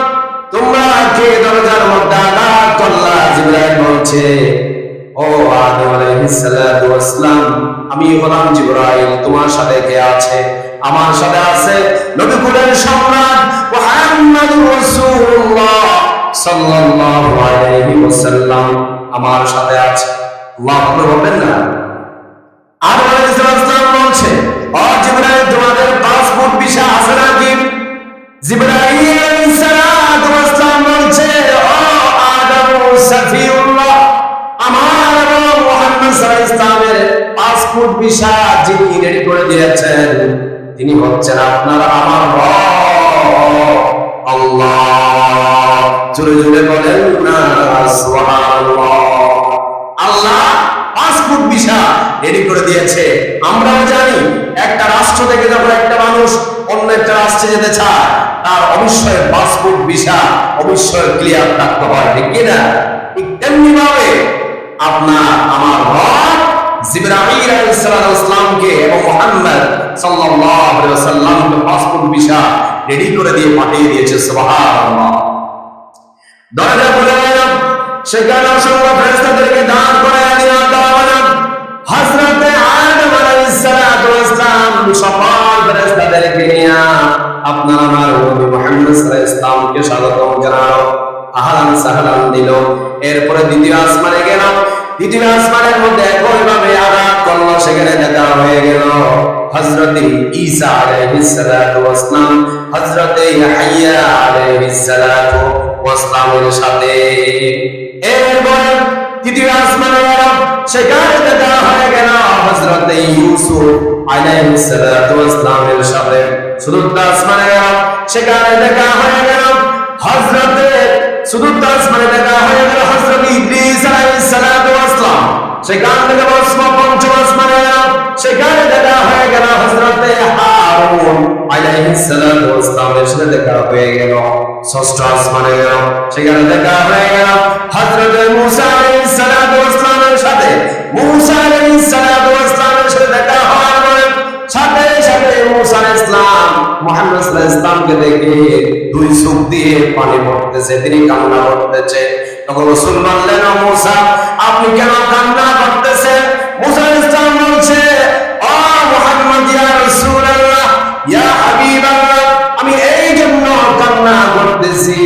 তোমরা কে দরজার মধ্যে আঘাত করলা? জিবরাইল বলছে, ও আদম আলাইহিস সালাতু ওয়াস সালাম, আমি হলাম জিবরাইল। তোমার সাথে কে আছে? আমার সাথে আছে নবী কুলের সম্রাট মুহাম্মদুর রাসূলুল্লাহ সাল্লাল্লাহু আলাইহি ওয়াসাল্লাম আমার সাথে আছে। আল্লাহু আকবার বলবেন না? আদম আলাইহিস সালাম বলছে, ও জিবরাইল, তোমাদের পাসপোর্ট ভিসা আছে নাকি? জিবরাইল আলাইহিস সালাম বলছে, ও আদম সাফিউল্লাহ, আমার এবং মুহাম্মদ সাল্লাল্লাহু আলাইহি ওয়াসাল্লামের পাসপোর্ট ভিসা যিনি রেডি করে দিয়েছেন তিনি হচ্ছেন আপনার আমার রব আল্লাহ। জোরে জোরে বলেন না সুবহানাল্লাহ। আল্লাহ পাসপোর্ট ভিসা রেডি করে দিয়েছে। আমরাও জানি একটা রাষ্ট্র থেকে যখন একটা মানুষ অন্য একটা রাষ্ট্রে যেতে চায়, তার অবশ্যই পাসপোর্ট ভিসা অবশ্যই ক্লিয়ার থাকতে হয়, ঠিক কিনা? ঠিক তেমনি ভাবে আপনার আমার রব জিবরাইল আলাইহিস সালামকে এবং মুহাম্মদ সাল্লাল্লাহু আলাইহি ওয়াসাল্লামকে পাসপোর্ট ভিসা রেডি করে দিয়ে পাঠিয়ে দিয়েছে। সুবহানাল্লাহ। দরজা খুলে গেল, সেখানে অসংখ্য ফেরেশতাদেরকে দাঁড় করায় দেওয়া হলো। হযরতে আদম আলাইহিস সালাম সকল ফেরেশতাদেরকে নিয়ে আপনার আমার নবী মুহাম্মদ সাল্লাল্লাহু আলাইহি ওয়াসাল্লামকে স্বাগতম জানালো, আহলান সাহলান দিল। এরপরে দ্বিতীয় আসমানে গেল। দ্বিতীয় আসমানের মধ্যে একইভাবে আঘাত করলো। সেখানে দেখা হয়ে গেল হযরতে ঈসা আলাইহিস সালাতু ওয়াস সালাম হযরতে ইয়াহইয়া আলাইহিস সালাতু ওয়াস সালামের সাথে। এরপর তৃতীয় আসমানে গেল। সেখানে দেখা হয়ে গেল হযরতে ইউসুফ আলাইহিস সালাতু ওয়াস সালামের সাথে। চতুর্থ আসমানে গেল। সেখানে দেখা হয়ে গেল হযরতে চতুর্থ আসমানে দেখা হয়ে গেল হযরতে ইদ্রিস আলাইহিস সালাতু ওয়াস সালাম। সেখান থেকে পঞ্চম আসমানে গেল। সেখানে দেখা হয়ে গেল হযরতে হারুন আলাইহিস সালাতু ওয়াস সালামের সাথে দেখা হয়ে গেল। ষষ্ঠ আসমানে গেল। সেখানে দেখা হয়ে গেল হযরতে মুসা আলাইহিস সালাতু ওয়াস সালামের সাথে। মুসা আলাইহিস সালাতু ওয়াস সালামের সাথে দেখা হওয়ার পরে সাথে সাথে মুসা আলাইহিস সালাম মুহাম্মদ সাল্লাল্লাহু আলাইহি ওয়াসাল্লামকে দেখে দুই চোখ দিয়ে পানি পড়তেছে, তিনি কান্না করতেছে। তখন রাসূল বললেন, ও মুসা, আপনি কেন কান্না করতেছেন? মুসা আলাইহিস সালাম বলছে, ও মুহাম্মদ ইয়া রাসূলুল্লাহ ইয়া হাবিবাল্লাহ, আমি এই জন্য কান্না করতেছি,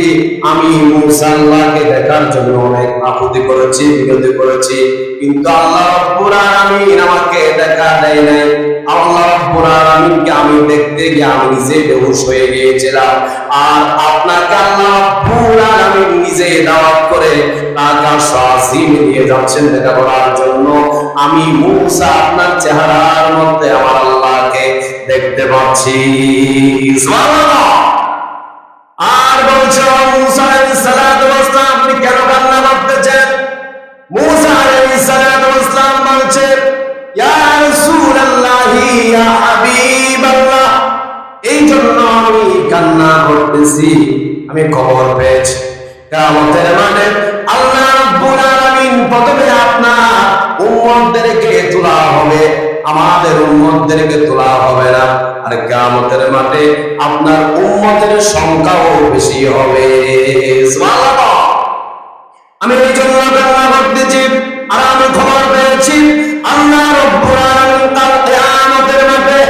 আমি মুসা আল্লাহকে দেখার জন্য অনেক আকুতি করেছি, বিনতি করেছি, কিন্তু আল্লাহ রাব্বুল আলামিন আমাকে দেখা দেয় নাই। আল্লাহ রাব্বুল আলামিনকে আমি দেখতে গিয়ে আমি নিজে বেহুশ হয়ে গিয়েছিলাম, আর আপনাকে আল্লাহ রাব্বুল আলামিন নিজে দাওয়াত করে আকাশ আসিম নিয়ে যাচ্ছেন দেখা করার জন্য। আমি মুসা আপনার চেহারার মধ্যে আমার আল্লাহকে দেখতে পাচ্ছি। সুবহানাল্লাহ। আর বলছে, মুসা আলাইহিস সালাতু ওয়াস সালাম, আপনি কেন কান্না করতেছেন? মুসা আলাইহিস সালাতু ওয়াস সালাম বলছে, ইয়া রাসূলুল্লাহ ইয়া হাবিবাল্লাহ, এই জন্য আমি কান্না করতেছি, আমি খবর পেয়েছি কিয়ামতের মাঠে আল্লাহ রাব্বুল আলামিন প্রথমে আপনার উম্মতদেরকে তোলা হবে, আমাদের উম্মতদেরকে তোলা হবে না। আর কিয়ামতের মাঠে আপনার উম্মতের সংখ্যাও বেশি হবে। সুবহানাল্লাহ। আমি এই জন্য কান্না করতেছি, আর আমি খবর পেয়েছি আল্লাহ রাব্বুল আলামিন কাল কিয়ামতের মাঠে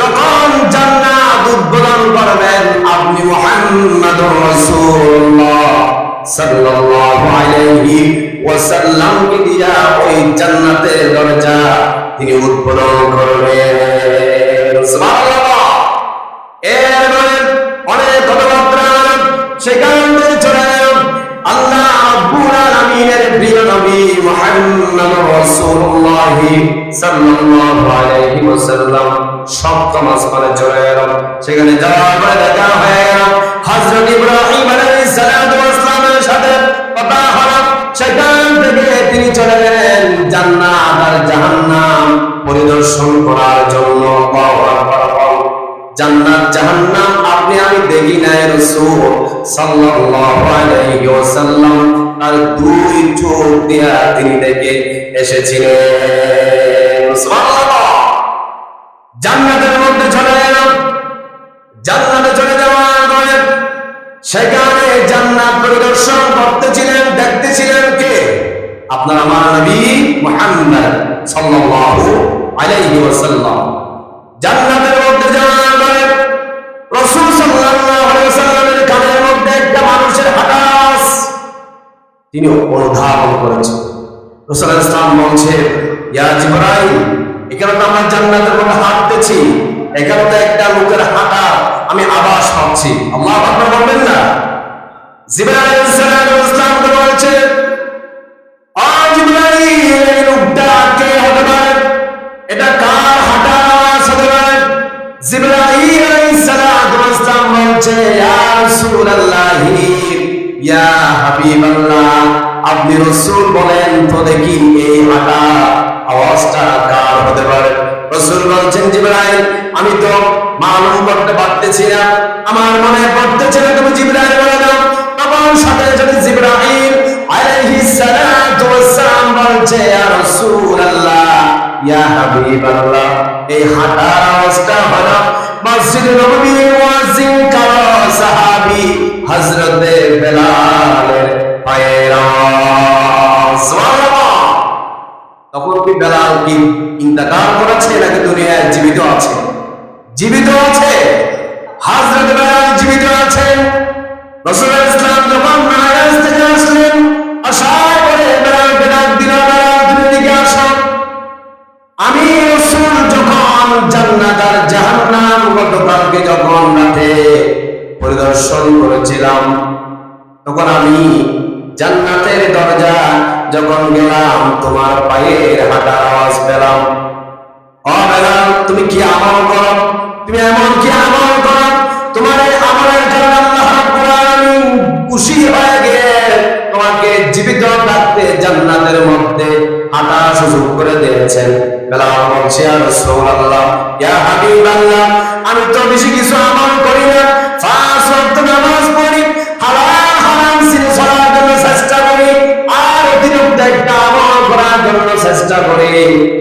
যখন জান্নাত উদ্বোধন করবেন, আপনি মুহাম্মাদুর রাসূলুল্লাহ সাল্লাল্লাহু আলাইহি ওয়াসাল্লামকে দিয়া ওই জান্নাতের দরজা তিনি উদ্বোধন করবেন। সুবহানাল্লাহ। এরপরে অনেক কথাবার্তা সেখান থেকে চলে গেল। আল্লাহ রাব্বুল আলামিনের প্রিয় নবী মুহাম্মদুর রাসূলুল্লাহ সাল্লাল্লাহু আলাইহি ওয়াসাল্লাম সপ্তম আসমানে চলে গেল। সেখানে যাওয়ার পরে দেখা হয়ে গেল হযরত ইব্রাহিম আলাইহিস সালাতু ওয়াস সালামের সাথে কথা হলো। সেখান থেকে তিনি চলে গেলেন জান্নাত আর জাহান্নাম পরিদর্শন করার জন্য। আল্লাহু আকবার। জান্নাত জাহান্নাম আপনি আমি দেখি নাই, রাসূল সাল্লাল্লাহু আলাইহি ওয়াসাল্লাম তার দুই চোখ দিয়া তিনি দেখে এসেছিলেন। সুবহানাল্লাহ। জান্নাতের মধ্যে চলে গেলাম। জান্নাতে চলে যাওয়ার পরে সেখানে জান্নাত পরিদর্শন করতেছিলেন, দেখতেছিলেন কে? আপনার আমার নবী মুহাম্মদ সাল্লাল্লাহু আলাইহি ওয়াসাল্লাম। জান্নাতের মধ্যে যাওয়ার পরে রাসূল সাল্লাল্লাহু আলাইহি ওয়াসাল্লামের কানের মধ্যে একটা মানুষের আওয়াজ তিনি অনুধাবন করেছেন। রাসূল সাল্লাল্লাহু আলাইহি ওয়াসাল্লাম বলছে, ইয়া জিবরাইল, এখানে তো আমরা জান্নাতের মধ্যে হাঁটতেছি, এখানে তো একটা লোকের হাঁটা আমি আওয়াজ পাচ্ছি। আল্লাহু আকবার বলবেন না? জিবরাইল আলাইহিস সালাম বলছে, ও জিবরাইল, এই লোকটা কে হতে পারে? এটা কার হাঁটা আওয়াজ হতে পারে? জিবরাইল আলাইহিস সালাম বলছে, ইয়া রাসূলুল্লাহ ইয়া হাবিবাল্লাহ, আপনি রাসূল বলেন তো দেখি এই হাঁটা আওয়াজটা কার হতে পারে? রাসূল বলছেন, জিবরাইল, আমি তো মালুম করতে পারতেছি না, আমার মনে পড়তেছে না, তুমি জিবরাইল বলে দাও। তখন সাথে সাথে জিবরাইল আলাইহিস সালাতু ওয়াস সালাম বলছে, ইয়া রাসূলুল্লাহ ইয়া হাবিবাল্লাহ, এই হাঁটার আওয়াজটা হলো মসজিদে নববীর মুয়াজ্জিন কারো সাহাবী হযরত বেলালের পায়ের আওয়াজ। সুবহানাল্লাহ। তখন কি বেলাল কি ইন্তেকাল করেছে নাকি দুনিয়ায় জীবিত আছে? জীবিত আছে। হযরত বেলাল জীবিত আছেন। রাসূলুল্লাহ ইসলাম যখন মেরাজ থেকে আসলেন, আসার পরে বেলালকে ডাক দিল, বেলাল তুমি এদিকে আসো। আমি রাসূল যখন জান্নাত আর জাহান্নাম গতকালকে যখন রাতে পরিদর্শন করেছিলাম, তখন আমি জান্নাতের দরজা যখন গেলাম তোমার পায়ের হাঁটার আওয়াজ পেলাম। ও বেলাল, তুমি কি আমল করো? তুমি এমন কি আমল করো তোমার এই আমলের জন্য আল্লাহ রাব্বুল আলামিন খুশি হয়ে গিয়ে তোমাকে জীবিত রাখতে জান্নাতের মধ্যে হাঁটার সুযোগ করে দিয়েছেন? বেলাল বলছে, ইয়া রাসূলুল্লাহ ইয়া হাবিবাল্লাহ, আমি তো বেশি কিছু আমল করি না, 5 ওয়াক্ত নামাজ পড়ি, হালাল হারাম ছেড়ে চলার জন্য চেষ্টা করি, আর অতিরিক্ত একটা আমল করার জন্য চেষ্টা করি।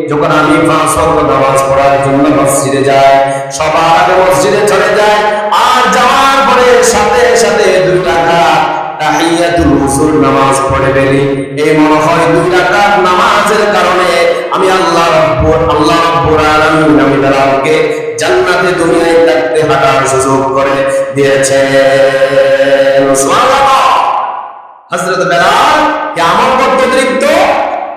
যখন আমি 5 ওয়াক্ত নামাজ পড়ার জন্য মসজিদে মসজিদে যায়, সবার আগে মসজিদে চলে যায়, আর যাওয়ার পরে সাথে সাথে 2 রাকাত তাহিয়াতুল উজুর নামাজ পড়ে ফেলি। এই মনে হয় 2 রাকাত নামাজের কারণে আমি আল্লাহ রাব্বুল আলামিন আমি তাআলাকে জান্নাতে দুনিয়ায় থাকতে হাঁটার সুযোগ করে দিয়েছে। সুবহানাল্লাহ। হযরত বেলাল কিয়ামত পর্যন্ত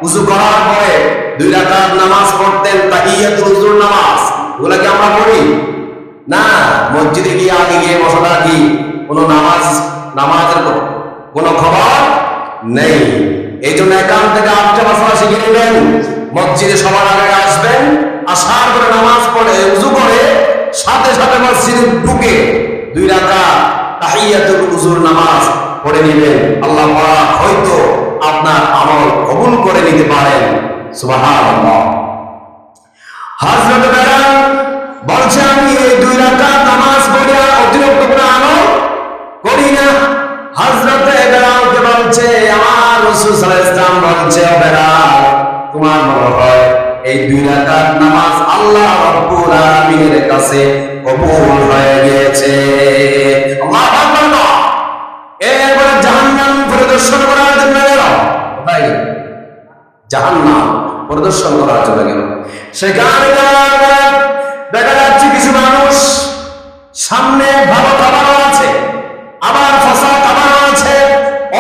উযু করার পরে 2 রাকাত নামাজ পড়তেন, তাহিয়াতুল উজুর নামাজ। ওগুলা কি আমরা পড়ি না? মসজিদে গিয়ে আগে গিয়ে বসাটা কি কোনো নামাজের কোনো খবর নেই। এই জন্য এখান থেকে 8টা মাসলা শিখে নেবেন। মসজিদে সবার আগে আসবেন, আসার পরে নামাজ পড়ে উযু করে সাথে সাথে মসজিদে ঢুকে 2 রাকাত তাহিয়াতুল উজুর নামাজ পড়ে নেবেন। আল্লাহ পাক হয়তো আপনার আমল কবুল করে নিতে পারেন। সুবহানাল্লাহ। হযরত বেলাল বলছে আমি এই 2 রাকাত নামাজ পড়ে অতিরিক্ত কোনো আমল করি না। হযরত বেলালকে বলছে আমার রাসূল সাল্লাল্লাহু আলাইহি ওয়াসাল্লাম বলছে, বেলাল তোমার মনে হয় এই 2 রাকাত নামাজ আল্লাহ রাব্বুল আলামিনের কাছে কবুল হয়ে গিয়েছে। আল্লাহু আকবার। এরপরে জাহান্নাম পরিদর্শন করার জন্য গেল। কোথায়? জাহান্নাম পরিদর্শন করার জন্য গেল। সেখানে দেখা যাচ্ছে কিছু মানুষ সামনে ভালো খাবারও আছে, আবার ফসা খাবারও আছে।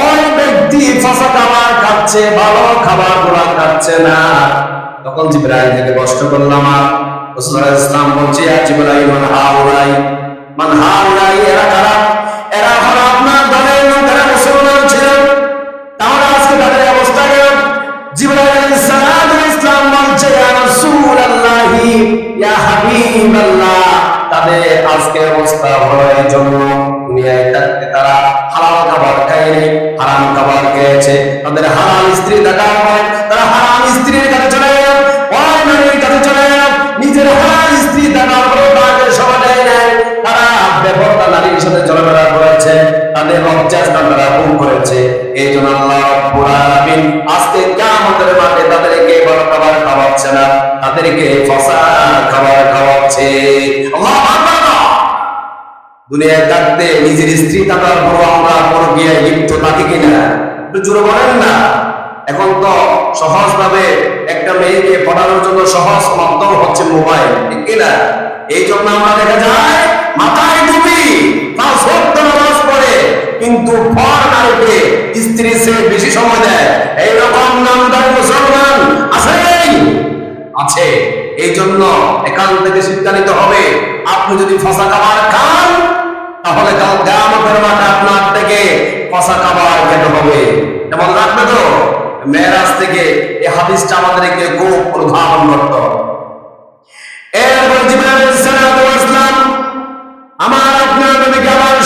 ওই ব্যক্তি ফসা খাবার খাচ্ছে, ভালো খাবার গুলা খাচ্ছে না। তখন জিবরাইল থেকে কষ্ট করলাম, আর রাসূল সাল্লাল্লাহু আলাইহি ওয়াসাল্লাম বলছে, ইয়া জিবরাইল মান হাউলাই এরা কারা? এরা হলো আপনার দলের লোকেরা, মুসলমান ছিল, তাহলে আজকে তাদের অবস্থা কেমন? জিবরাইল আলাইহিস সালাম বলছে, ইয়া রাসূলুল্লাহি ইয়া হাবিবাল্লাহ, তাদের আজকে অবস্থা হলো এই জন্য দুনিয়ায় থাকতে তারা হালাল খাবার খায়নি, হারাম খাবার খেয়েছে। তাদের হারাম স্ত্রী দেখার পর তারা হারাম স্ত্রীর কাছে চলে গেল, ওই নারীর কাছে চলে গেল। নিজের হারাম স্ত্রী দেখার পর তাদের সমাজে নেয়, তারা বেপরদা নারীর সাথে চলাফেরা করেছে, তাদের লজ্জাস্থান তারা ভুল করেছে। এই জন্য আল্লাহ রাব্বুল আলামিন আজকে কিয়ামতের মাঠে তাদেরকে ভালো খাবার খাওয়াচ্ছে না, তাদেরকে ফসা খাবার খাওয়াচ্ছে। আল্লাহু আকবার। দুনিয়ায় থাকতে নিজের স্ত্রী থাকার পর আমরা পরকীয়ায় লিপ্ত থাকি কিনা একটু জোরে বলেন না? এখন তো সহজ ভাবে একটা মেয়েকে পড়ানোর জন্য সহজ মাধ্যম হচ্ছে মোবাইল, ঠিক কিনা? এই জন্য আমরা দেখা যায় মাথায় টুপি, 5 ওয়াক্ত নামাজ পড়ে, কিন্তু পর নারীকে স্ত্রী সে বেশি সময় দেয়। এইরকম নামদার মুসলমান আছে। এই জন্য এখান থেকে শিক্ষা নিতে হবে, আপনি যদি ফসা খাবার খান তাহলে কাল কিয়ামতের মাঠে আপনার থেকে ফসা খাবার খেতে হবে। এমন রাখবে তো? মেরাজ থেকে এই হাদিসটা আমাদেরকে খুব অনুধাবন করতে হবে। এরপর জিবরাইল আলাইহিস সালাম আমার আপনার নবীকে আমার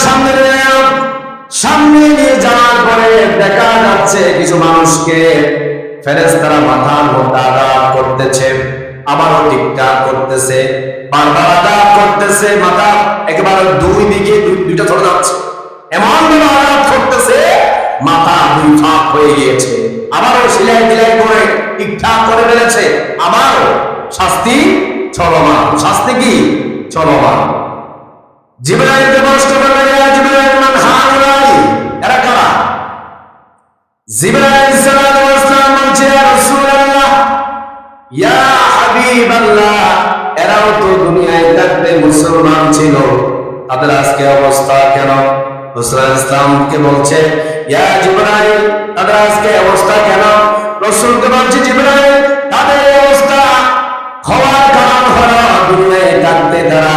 সামনে নিয়ে যাওয়ার পরে দেখা যাচ্ছে কিছু মানুষকে ফেরেশতারা মাথার মধ্যে আঘাত করতেছে, আবারও ঠিকঠাক করতেছে, বারবার আঘাত করতেছে, মাথা একেবারে 2 দিকে 2টা চলে যাচ্ছে, এমন ভাবে আঘাত করতেছে মাথা 2 ফাঁক হয়ে গিয়েছে। আবারও সেলাই টিলাই করে ঠিকঠাক করে ফেলেছে, আবারও শাস্তি চলমান। শাস্তি কি? চলমান। জিবরাইলকে কষ্ট করবে, জিবরাইল মান হাউলাই এরা কারা? জিবরাইল সাল্লাল্লাহু আলাইহি ওয়াসাল্লাম বলছে, ইয়া রাসূলুল্লাহ ইয়া হাবিবাল্লাহ, এরাও তো দুনিয়ায় থাকতে মুসলমান ছিল, তাদের আজকে অবস্থা কেন? রাসূল ইসলামকে বলছে, ইয়া জিবরাইল তাদের আজকে অবস্থা কেন? রাসূলকে বলছে, জিবরাইল তাদের অবস্থা হওয়ার কারণ হলো দুনিয়ায় থাকতে তারা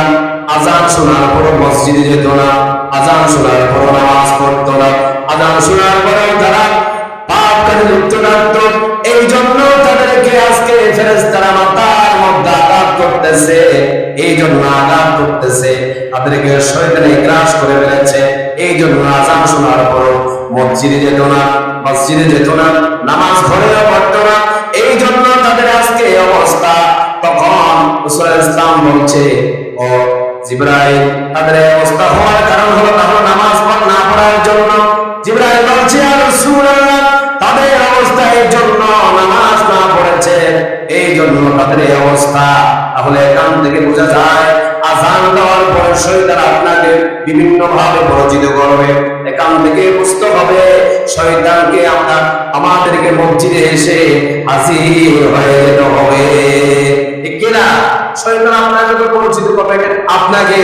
আযান শোনার পর মসজিদে যেত না, আযান শোনার পর নামাজ পড়তো না, আযান শোনার পরে তারা পাপ কাজে লিপ্ত থাকত। এই জন্য তাদেরকে আজকে ফেরেশতারা মাথার মধ্যে আঘাত করতেছে, এই জন্য আঘাত করতেছে, তাদেরকে শয়তানে গ্রাস করে ফেলেছে। এই জন্য আযান শোনার পর মসজিদে যেত না, মসজিদে যেত না, নামাজ ঘরেও পড়তো না, এই জন্য তাদের আজকে অবস্থা। তখন রাসূল ইসলাম বলছে, ও জিবরাইল তাদের অবস্থা হওয়ার কারণ হলো তাহলে নামাজ না পড়ার জন্য। জিবরাইল বলছে, ইয়া রাসূলুল্লাহ তাদের অবস্থা এই জন্য নামাজ না পড়েছে, এই জন্য তাদের এই অবস্থা। তাহলে এখান থেকে বোঝা যায় বিভিন্ন ভাবে পরাজিত করবে। এখান থেকে বুঝতে হবে শয়তানকে আমাদেরকে মসজিদে এসে হাজির হয়ে যেতে হবে, ঠিক কিনা? শয়তান আপনাকে পরিচিত করবে, আপনাকে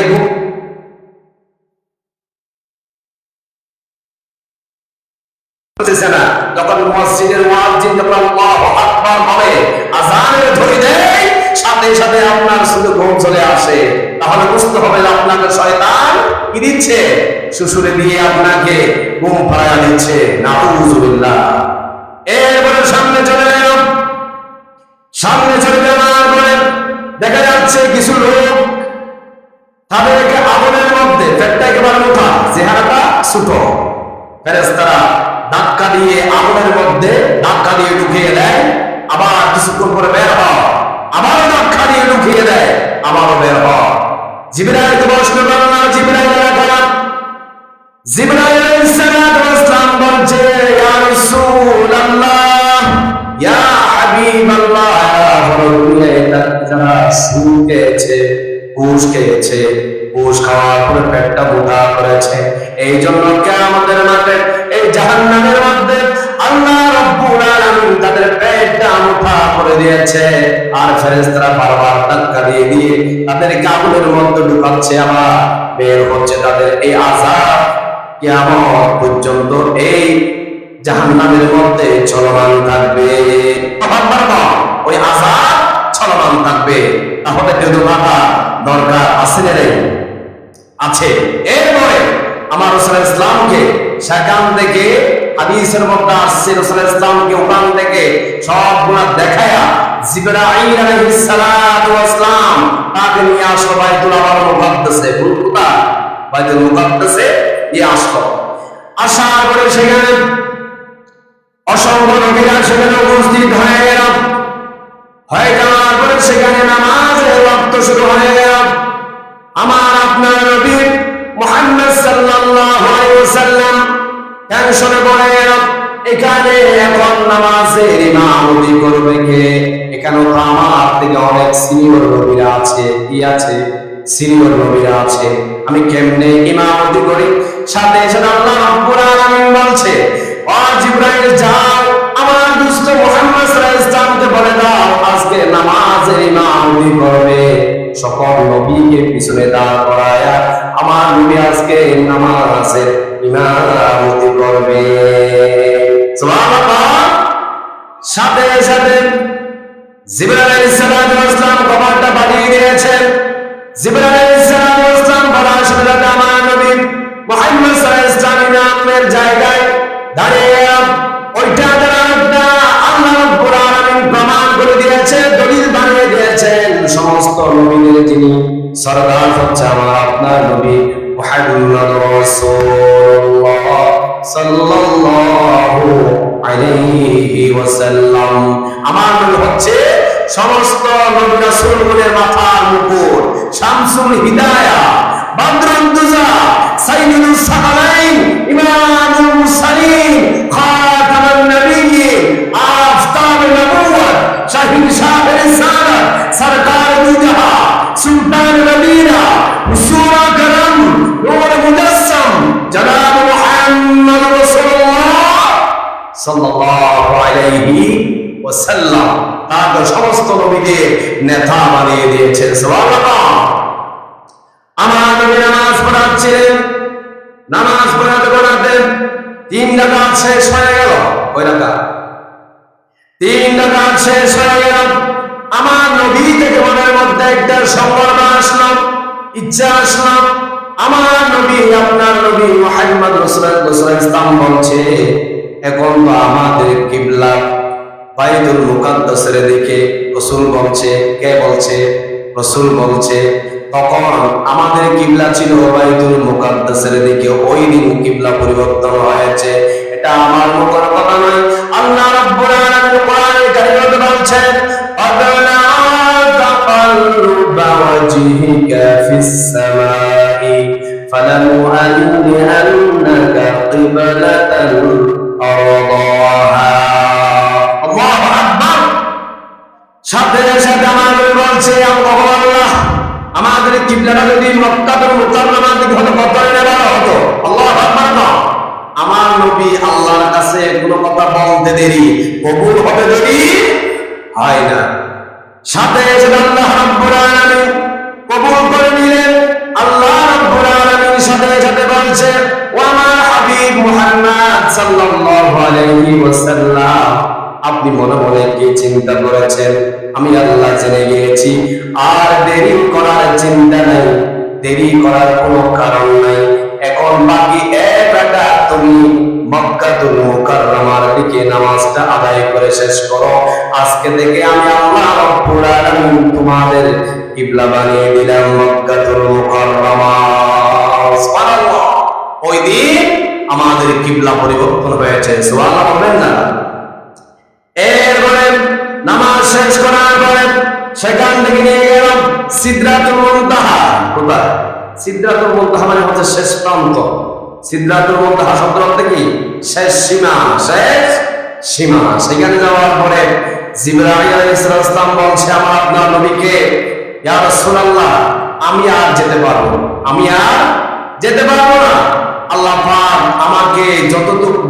না। যখন মসজিদের মুয়াজ্জিন যখন আল্লাহু আকবার বলে, আযানের ধ্বনি দেয়, সাথে সাথে আপনার শুধু ঘুম চলে আসে, তাহলে বুঝতে হবে যে আপনাকে শয়তান কি দিচ্ছে? সুসুরে দিয়ে আপনাকে ঘুম পাড়ায় দিচ্ছে। নাউযুবিল্লাহ। এরপরে সামনে চলে গেল। সামনে চলে যাওয়ার পরে দেখা যাচ্ছে কিছু লোক, তাদেরকে আগুনের মধ্যে, পেটটা একেবারে মোটা, চেহারাটা ছোট, ফেরেশতারা ধাক্কা দিয়ে আগুনের মধ্যে ধাক্কা দিয়ে ঢুকিয়ে দেয়, আবার কিছুক্ষণ পরে বের হয়, আবার ধাক্কা দিয়ে ঢুকিয়ে দেয়, আবারও বের হয়। জিবরাইলকে প্রশ্ন করলো না, জিবরাইল কারা? জিবরাইল আলাইহিস সালাম বলছে, ইয়া রাসূলুল্লাহ, ইয়া হাবিবাল্লাহ, যারা সুদ খেয়েছে, ঘুষ খেয়েছে, ঘুষ খাওয়ার পরে পেটটা মোটা করেছে, এই জন্য কিয়ামতের মাঠে এই জাহান্নামের মধ্যে আল্লাহ রাব্বুল আলামিন তাদের পেটটা মোটা করে দিয়েছে। আর ফেরেশতারা বারবার ধাক্কা দিয়ে দিয়ে তাদেরকে আগুনের মধ্যে ঢুকাচ্ছে, আবার বের হচ্ছে। তাদের এই আযাব কিয়ামত পর্যন্ত এই জাহান্নামের মধ্যে চলমান থাকবে। ওই আযাব চলমান থাকবে। তাহলে কেঁদো মাথা দরকার আছে না? আছে। এরপরে আমার রাসূল ইসলামকে সেখান থেকে হাদিসের মধ্যে আসছে, রাসূল ইসলামকে ওখান থেকে সব গুনাহ দেখায়া জিবরাইল আলাইহিস সালাতু ওয়াস সালাম তাকে নিয়ে আসলো বাইতুল মুকাদ্দাসে। কোনটা? বাইতুল মুকাদ্দাসে নিয়ে আসলো। আসার পরে সেখানে অসংখ্য নবীরা সেখানে উপস্থিত হয়ে গেল। হয়ে যাওয়ার পরে সেখানে নামাজের ওয়াক্ত শুরু হয়ে গেল। আমার আপনার নবী মুহাম্মদ সাল্লাল্লাহু আলাইহি ওয়াসাল্লাম টেনশনে পড়ে গেল, এখানে এখন নামাজের ইমামতি করবে কে? এখানে তো আমার থেকে অনেক সিনিয়র নবীরা আছে। কি আছে? সিনিয়র নবীরা আছে। আমি কেমনে ইমামতি করি? সাথে সাথে আল্লাহ রাব্বুল আলামিন বলছে, ও জিবরাইল যাও, আমার দুষ্ট মুহাম্মদ সাল্লাল্লাহু আলাইহি ওয়াসাল্লামকে বলে দাও আজকে নামাজের ইমামতি করবে। সকল নবীকে পিছনে দাঁড় করায়া আমার নবী আজকে নামাজের ইমামতি করবে। সুবহানাল্লাহ। সাথে সাথে জিবরাইল আলাইহিস সালাম খবরটা পাঠিয়ে দিয়েছেন। জিবরাইল আলাইহিস সালাম বলার সাথে সাথে আমার নবী মুহাম্মদ সাল্লাল্লাহু আলাইহি ওয়াসাল্লামের জায়গায় দাঁড়িয়ে ওইটা দ্বারা আল্লাহ রাব্বুল আলামিন প্রমাণ করে দিয়েছে, দলিল বানিয়ে দিয়েছেন সমস্ত নবীদের যিনি সরদার হচ্ছে আমার আপনার নবী মুহাম্মদ রাসূলুল্লাহ সাল্লাল্লাহু আলাইহি ওয়াসাল্লাম। আমার নবী হচ্ছে সমস্ত নবী রাসূলদের মাথার মুকুট, শামসুল হিদায়াহ, বদরুদ দুজা, সাইয়্যিদুস সাকালাইন, ইমামুল মুরসালিন, খাতামুন নবিয়্যিন, আফতাবুন নবুওয়াত, শাহিনশাহ রিসালাত, সরকার দুজাহা, সুলতান মদিনা, হুসুরা করম, নূর মুজাসসাম, জনাব মুহাম্মদ রাসূলুল্লাহ সাল্লাল্লাহু আলাইহি ওয়াসাল্লাম তাকে সমস্ত নবীদের নেতা বানিয়ে দিয়েছেন। সুবহানাল্লাহ। আমার নবী নামাজ পড়াচ্ছিলেন, নামাজ পড়াতে পড়াতে 3 রাকাত শেষ হয়ে গেল। কয় রাকাত? 3 রাকাত শেষ হয়ে গেল। আমার নবী থেকে মনের মধ্যে একটা সংকল্প আসলো, ইচ্ছা আসলো। আমার নবী আপনার নবী মুহাম্মদ রাসূলুল্লাহ ইসলাম বলছে এখন তো আমাদের কিবলা বাইতুল মুকাদ্দাসের দিকে। রাসূল বলছে, কে বলছে? রাসূল বলছে তখন আমাদের কিবলা ছিল বাইতুল মুকাদ্দাসের দিকে, ওই দিন কিবলা পরিবর্তন হয়েছে। এটা আমার মুখের কথা নয়, আল্লাহ রাব্বুল আলামিন কোরআনে কারীমে বলছেন আদানা তাকাল্লুবা ওয়াজহিকা ফিস সামাই ফালানুআল্লিআন্নাকা কিবলাতান আরদাহা। আল্লাহু আকবার। সাথে সাথে আমার বলছে আল্লাহ আমাদের কিবলাটা যদি মক্কাতুল মুকাররমার দিকে হতো, কত নবী আল্লাহর কাছে কোনো কথা বলতে দেরি, কবুল হবে দেরি হয় না। সাথে সাথে আল্লাহ রাব্বুল আলামিন কবুল করে নিলেন। আল্লাহ রাব্বুল আলামিন সাথে সাথে বলছে, ওয়া মা হাবিব মুহাম্মদ সাল্লাল্লাহু আলাইহি ওয়াসাল্লাম, আপনি মনে মনে কি চিন্তা করেছেন আমি আল্লাহ জেনে গিয়েছি, আর দেরি করার চিন্তা নাই, দেরি করার কোনো কারণ নাই। এখন বাকি এক রাকাত তুমি মক্কাতুল মুকাররমার দিকে নামাজটা আদায় করে শেষ করো। আজকে থেকে আমি আল্লাহ রাব্বুল আলামিন তোমাদের কিবলা বানিয়ে দিলাম মক্কাতুল মুকাররমা। সুবহানাল্লাহ। ওই দিন আমাদের কিবলা পরিবর্তন হয়েছে, সুবহানাল্লাহ বলবেন না? এরপরে নামাজ শেষ করার পরে সেখান থেকে নিয়ে গেলাম সিদরাতুল মুনতাহা। কোথায়? সিদরাতুল মুনতাহা মানে হচ্ছে শেষ প্রান্ত। সিদরাতুল মুনতাহা শব্দের অর্থ কি? শেষ সীমা, শেষ সীমা। সেখানে যাওয়ার পরে জিবরাইল আলাইহিস সালাম বলছে আমার আপনার নবীকে, ইয়া রাসূলুল্লাহ, আমি আর যেতে পারবো না, আমি আর যেতে পারবো না। আল্লাহ পাক আমাকে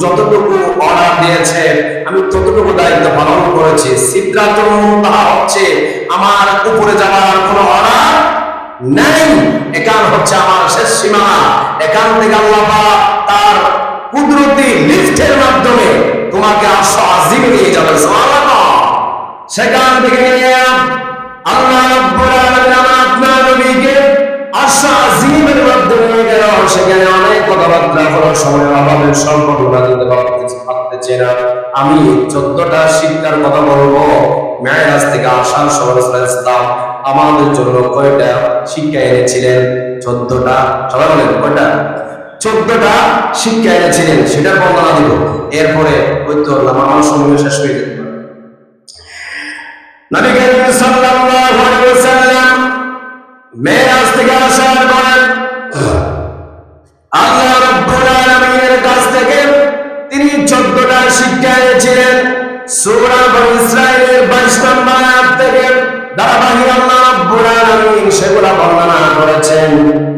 যতটুকু অর্ডার দিয়েছে আমি ততটুকু দায়িত্ব পালন করেছি। সিদরাতুল মুনতাহা হচ্ছে আমার উপরে যাওয়ার কোনো অর্ডার নাই, এখান হচ্ছে আমার শেষ সীমা। এখান থেকে আল্লাহ পাক তার কুদরতি লিফটের মাধ্যমে তোমাকে আরশ আজিমে নিয়ে যাবে। সুবহানাল্লাহ। সেখান থেকে নিয়ে আল্লাহ রাব্বুল আলামিন আপনার নবীকে আরশ আজিমের মাধ্যমে নিয়ে গেল। সেখানে অনেক কথাবার্তা হলো, সময়ের অভাবে স্বল্পটুকু দিতে পারতেছি না। আমি 14টা শিক্ষার কথা বলবো। মেরাজ থেকে আসার সময় রাসূলুল্লাহ ইসলাম আমাদের জন্য কয়টা শিক্ষা এনেছিলেন? 14টা। সবাই বলেন কয়টা? 14টা শিক্ষা এনেছিলেন, সেটার বর্ণনা দিব। এরপরে হয়তো আমার সময় শেষ হয়ে যেতে পারে। নবী করিম সাল্লাল্লাহু আলাইহি ওয়াসাল্লাম মেরাজ থেকে আসার পর আল্লাহ রাব্বুল আলামিনের কাছ থেকে তিনি 14টা শিক্ষা এনেছিলেন। সূরা বনী ইসরাঈলের 22 নম্বর আয়াত থেকে ধারাবাহিক আল্লাহ রাব্বুল আলামিন সেগুলা বর্ণনা করেছেন।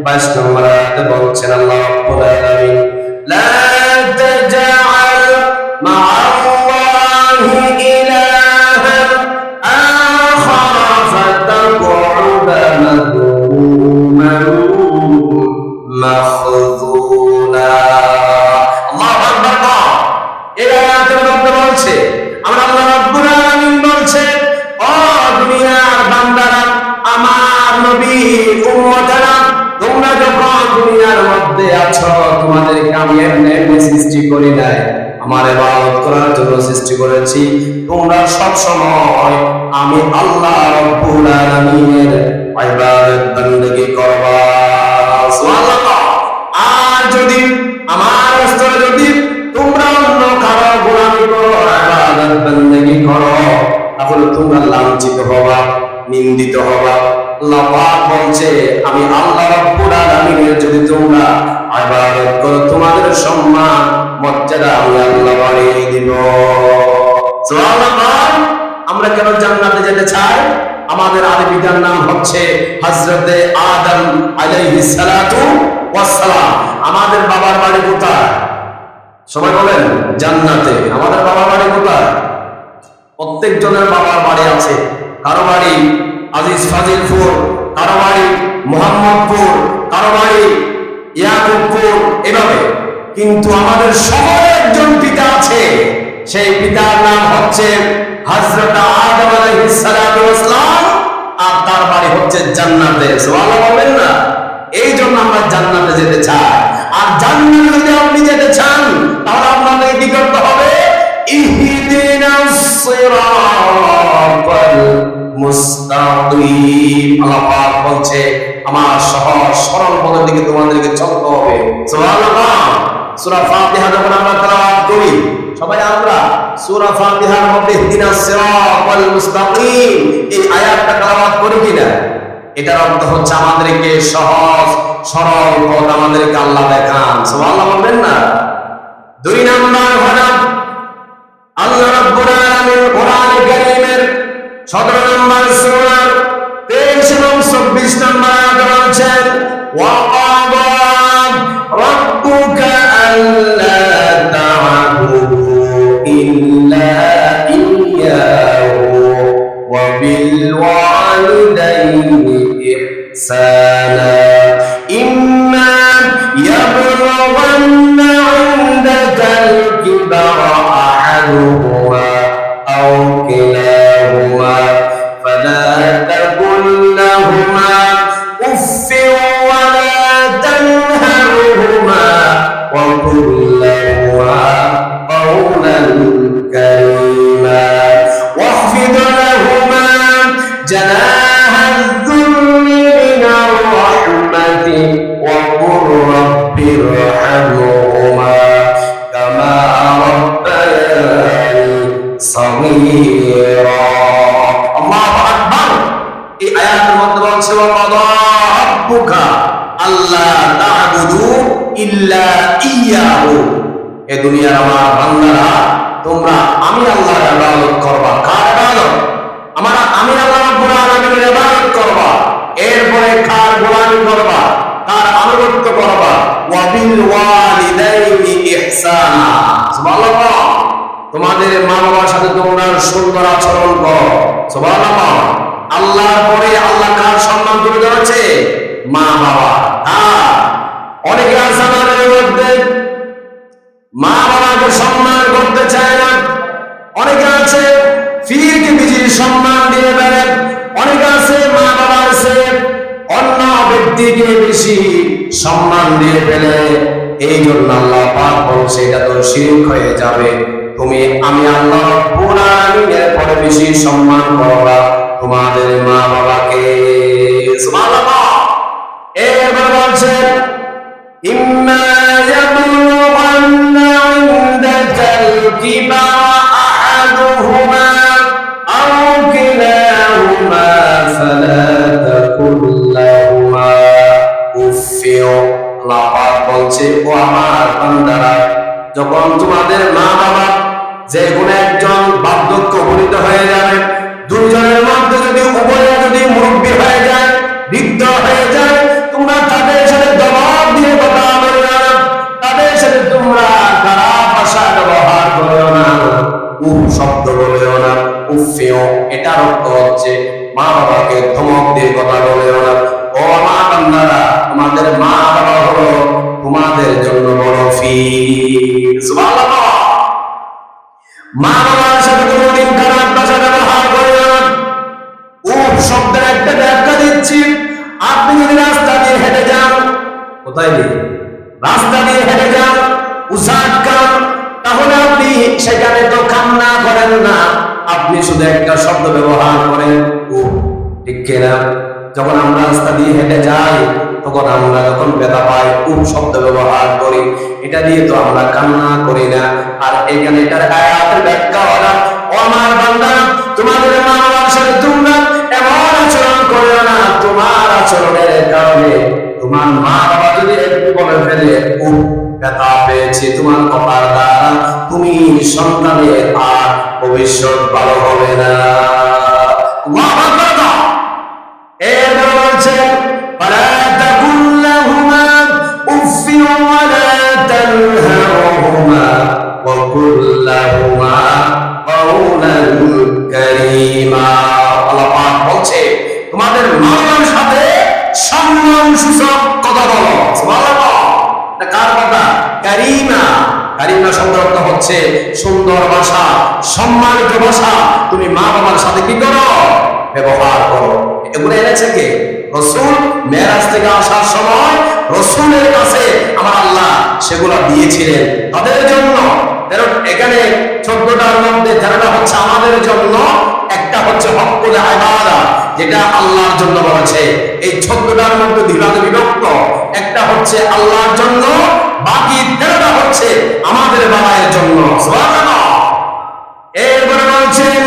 22 নম্বর আয়াতে বলছেন আল্লাহ রাব্বুল আলামিন, লা তাজআল মা'আল্লাহি ইলাহান আখার ফাতাকউদা মাযমুমান মাখযুলা। আল্লাহু আকবার। এই আয়াতের মধ্যে বলছে, আমরা আল্লাহ রাব্বুল আলামিন বলছে, ও দুনিয়ার বান্দারা, আমার নবী উম্মতেরা, তোমরা যখন দুনিয়ার মধ্যে আছো তোমাদেরকে আমি এমনি সৃষ্টি করি নাই, আমার ইবাদত করার জন্য সৃষ্টি করেছি। তোমরা সব সময় আমি আল্লাহ রাব্বুল আলামিনের ইবাদত বندگی করবা। সুবহানাল্লাহ। আর যদি আমার রাস্তায় যদি তোমরা অন্য কারো গোলামি করো, ইবাদত বندگی করো, তাহলে তোমরা লাঞ্ছিত হবা, নিন্দিত হবা। আল্লাহ পাক বলছে, আমি আল্লাহ রাব্বুল আলামিনের যদি তোমরা ইবাদত করো, তোমাদের সম্মান মর্যাদা আমি আল্লাহ বাড়িয়ে দিব। সুবহানাল্লাহ। আমরা কেন জান্নাতে যেতে চাই? আমাদের আদি পিতার নাম হচ্ছে হযরতে আদম আলাইহিস সালাতু ওয়াস সালাম। আমাদের বাবার বাড়ি কোথায়? সবাই বলেন জান্নাতে। আমাদের বাবার বাড়ি কোথায়? প্রত্যেকজনের বাবার বাড়ি আছে। কারো বাড়ি আজিজ ফাজিলপুর, কারো বাড়ি মোহাম্মদপুর, কারো বাড়ি ইয়াকুবপুর, এভাবে। কিন্তু আমাদের সবার একজন পিতা আছে, সেই পিতার নাম হচ্ছে হযরত আদম আলাইহিস সালাতু ওয়াস সালাম, আর তার বাড়ি হচ্ছে জান্নাতে। সুবহানাল্লাহ বলবেন না? এই জন্য আমরা জান্নাতে যেতে চাই। আর জান্নাতে যদি আপনি যেতে চান, তাহলে আপনাদের কি করতে হবে? ইহদিনাস সিরাতাল মুস্তাকিম। আল্লাহ পাক বলছে, আমার সহজ সরল পথের দিকে তোমাদেরকে চলতে হবে। সুবহানাল্লাহ। সূরা ফাতিহা যখন আমরা তেলাওয়াত করি, সবাই আমরা সূরা ফাতিহার মধ্যে ইহদিনাস সিরাতাল মুস্তাকিম এই আয়াতটা তেলাওয়াত করি কিনা? এটার অর্থ হচ্ছে আমাদেরকে সহজ সরল পথ আমাদেরকে আল্লাহ দেখান। সুবহানাল্লাহ বলবেন না? 2 নাম্বার হলো আল্লাহ রাব্বুল আলামিন কোরআন কারীমের 17 নম্বর সূরা 23 এবং 24 নম্বর আয়াতে বলছেন, ওয়া ক্বাদা রাব্বুকা আল্লা الكبر أحدهما أو كلاهما فلا تقل لهما أف ولا تنهرهما وقل لهما قولا كريما واخفض لهما جناح الذل من الرحمة وقل رب ارحمهما كما ربياني صغيرا الله أكبر এই আয়াতের মধ্যে বলছে ওয়াকাদা রাব্বুকা আল্লা তা'বুদু ইল্লা ইয়াহু এ দুনিয়ার আমার বান্দারা তোমরা আমি আল্লাহর ইবাদত করবা কার ইবাদত আমি আল্লাহ রাব্বুল আলামিনের ইবাদত করবা এরপরে কার গোলামি করবা কার আনুগত্য করবা ওয়া বিল ওয়ালিদাইনি ইহসানা সুবহানাল্লাহ তোমাদের মা বাবার সাথে তোমরা সুন্দর আচরণ করো সুবহানাল্লাহ আল্লাহর পরে আল্লাহ কার সম্মান তুলে ধরেছে মা বাবা অনেকে আছে আমাদের মধ্যে মা বাবাকে সম্মান করতে চায় না অনেকে আছে ফিরকে বিজি সম্মান দিয়ে বেড়ায় অনেকে আছে মা বাবার চেয়ে অন্য ব্যক্তিকে বেশি সম্মান দিয়ে ফেলে এই জন্য আল্লাহ পাক বলছে এটা তো শিরক হয়ে যাবে তুমি আমি আল্লাহ রাব্বুল আলামিনের পরে বেশি সম্মান করবা তোমাদের মা বাবাকে সুবহানাল্লাহ এবার বলছে ইম্মা ইয়াবলুগান্না ইনদাকাল কিবারা আহাদুহুমা আও কিলাহুমা ফালা তাকুল লাহুমা উফিও আল্লাহ পাক বলছে ও আমার বান্দারা যখন তোমাদের মা বাবা যে কোনো একজন বার্ধক্য উপনীত হয়ে যাবে দুজনের মধ্যে যদি উভয়ে যদি মুরব্বী হয়ে যায় বৃদ্ধ হয়ে যায় তোমরা তাদের সাথে জবাব দিয়ে কথা বলো না তাদের সাথে তোমরা খারাপ ভাষা ব্যবহার করো না উফ শব্দ বলেও না উফেও এটার অর্থ হচ্ছে মা বাবাকে ধমক দিয়ে কথা বলেও না ও মা বান্দারা তোমাদের মা বাবা হলো তোমাদের জন্য বড় ফির সুবহানাল্লাহ মা বাবার সাথে কোনোদিন খারাপ ভাষা ব্যবহার করে না উফ শব্দের একটা ব্যাখ্যা দিচ্ছি আপনি যদি রাস্তা দিয়ে হেঁটে যান কোথায় দিয়ে রাস্তা দিয়ে হেঁটে যান উসাট খান তাহলে আপনি সেখানে তো কান্না করেন না আপনি শুধু একটা শব্দ ব্যবহার করেন উফ ঠিক কিনা যখন আমরা রাস্তা দিয়ে হেঁটে যাই তখন আমরা যখন ব্যথা পাই উফ শব্দ ব্যবহার করি এটা দিয়ে তো আমরা কান্না করি না আর এখানে এটার আয়াতের ব্যাখ্যা হলো ও আমার বান্দা তোমাদের মা বাবার সাথে তোমরা এমন আচরণ করো না তোমার আচরণের কারণে তোমার মা বাবা যদি একটু বলে ফেলে উফ ব্যথা পেয়েছে তোমার কপাল দ্বারা তুমি সন্তানের আর ভবিষ্যৎ ভালো হবে না আল্লাহু আকবার এবার বলছে فلا تقل لهما أف ولا تنهرهما وقل لهما قولا كريما আল্লাহ পাক বলছে তোমাদের মা বাবার সাথে সম্মান সূচক কথা বলো সুবহানাল্লাহ এটা কার কথা কারীমা কারীমা শব্দের অর্থ হচ্ছে সুন্দর ভাষা সম্মানিত ভাষা তুমি মা বাবার সাথে কি করো ব্যবহার করো এগুলো এনেছে কে রাসূল মেরাজ থেকে আসার সময় রাসূলের কাছে আমার আল্লাহ সেগুলো দিয়েছিলেন তাদের জন্য এখানে 14টার মধ্যে 13টা হচ্ছে আমাদের জন্য একটা হচ্ছে হকুল ইবাদা যেটা আল্লাহর জন্য বলেছে এই 14টার মধ্যে বিভাগে বিভক্ত একটা হচ্ছে আল্লাহর জন্য বাকি 13টা হচ্ছে আমাদের বাবায়ের জন্য সুবহানাল্লাহ এরপরে বলছেন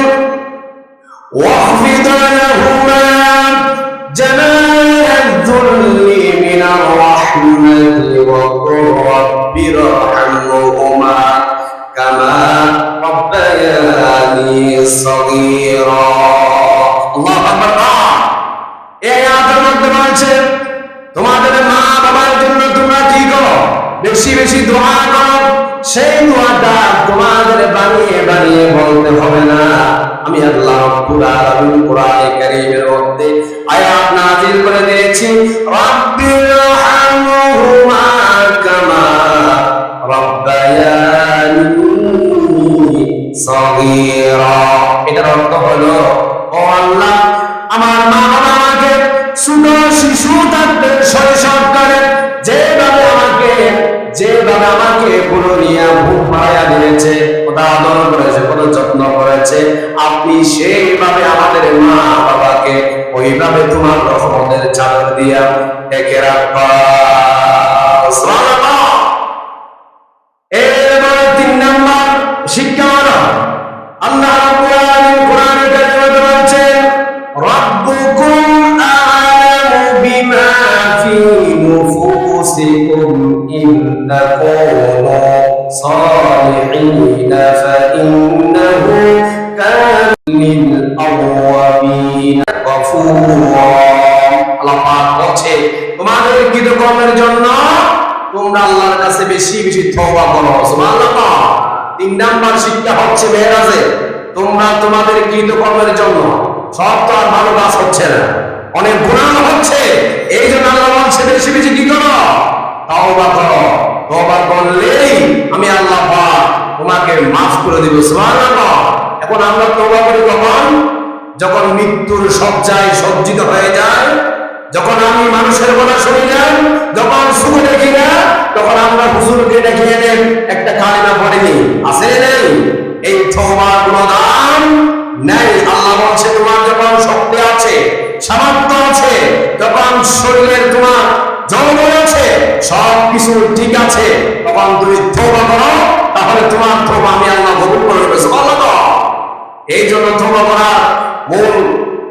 واخفض لهما جناح الذل من الرحمة وقل رب ارحمهما كما ربياني صغيرا الله أكبر এই আয়াতের মধ্যে বলছে তোমাদের মা বাবার জন্য তোমরা কি করো বেশি বেশি দোয়া করো সেই দোয়াটা তোমাদের বানিয়ে বানিয়ে বলতে হবে না আমি আল্লাহ রাব্বুল আলামিন কোরআনে কারীমের মধ্যে আয়াত নাযিল করে দিয়েছি রাব্বিরহামহুমা কামা রাব্বায়ানি সগীরা। এটার অর্থ হলো, ও আল্লাহ, আমার মা বাবা আমাকে ছোট শিশু থাকতে শৈশবকালে যেভাবে আমাকে পুরো নিয়ে বুক মায়া দিয়েছে, কত আদর করেছে, কত যত্ন করেছে, আপনি সেইভাবে আমাদের মা বাবাকে ওইভাবে তোমার রহমতের চাদর দিয়া ঢেকে রাখবা। সুবহানাল্লাহ। এরপরে 3 নাম্বার শিক্ষা হলো, আল্লাহ রাব্বুল আলামিন কোরআনে কারিমে বলেছেন, রাব্বুকুম আ'লামু বিমা ফি নুফুসিকুম ইন তাকুনু সালিহিনা ফাইন্নাহু কানা লিল আওয়াবিনা গফুরা। আল্লাহ পাক বলছে, তোমাদের কৃতকর্মের জন্য তোমরা আল্লাহর কাছে বেশি বেশি তওবা করো। সুবহানাল্লাহ। 3 নাম্বার শিক্ষা হচ্ছে মেরাজে, তোমরা তোমাদের কৃতকর্মের জন্য, সব তো আর ভালো কাজ হচ্ছে না, অনেক গুনাহ হচ্ছে, এই জন্য আল্লাহ বলছে বেশি বেশি কি করো? তওবা করো। তওবা করলেই আমি আল্লাহ পাক তোমাকে মাফ করে দিব। সুবহানাল্লাহ। এখন আমরা তওবা করি কখন? যখন মৃত্যুর শয্যায় সজ্জিত হয়ে যায়, যখন আমি মানুষের কথা শুনি না, যখন সুখ দেখি না, তখন আমরা হুজুরকে দেখিয়ে দেন একটা কালিমা পড়েনি, আছে নেই? এই তওবার কোনো দাম নাই। আল্লাহ বলছে, তোমার যখন শক্তি আছে, সামর্থ্য আছে, যখন শরীরের তোমার যৌবন আছে, সব কিছু ঠিক আছে, তখন তুমি তওবা করো, তাহলে তোমার তওবা আমি আল্লাহ কবুল করে নেব। সুবহানাল্লাহ। এই জন্য তওবা করার মূল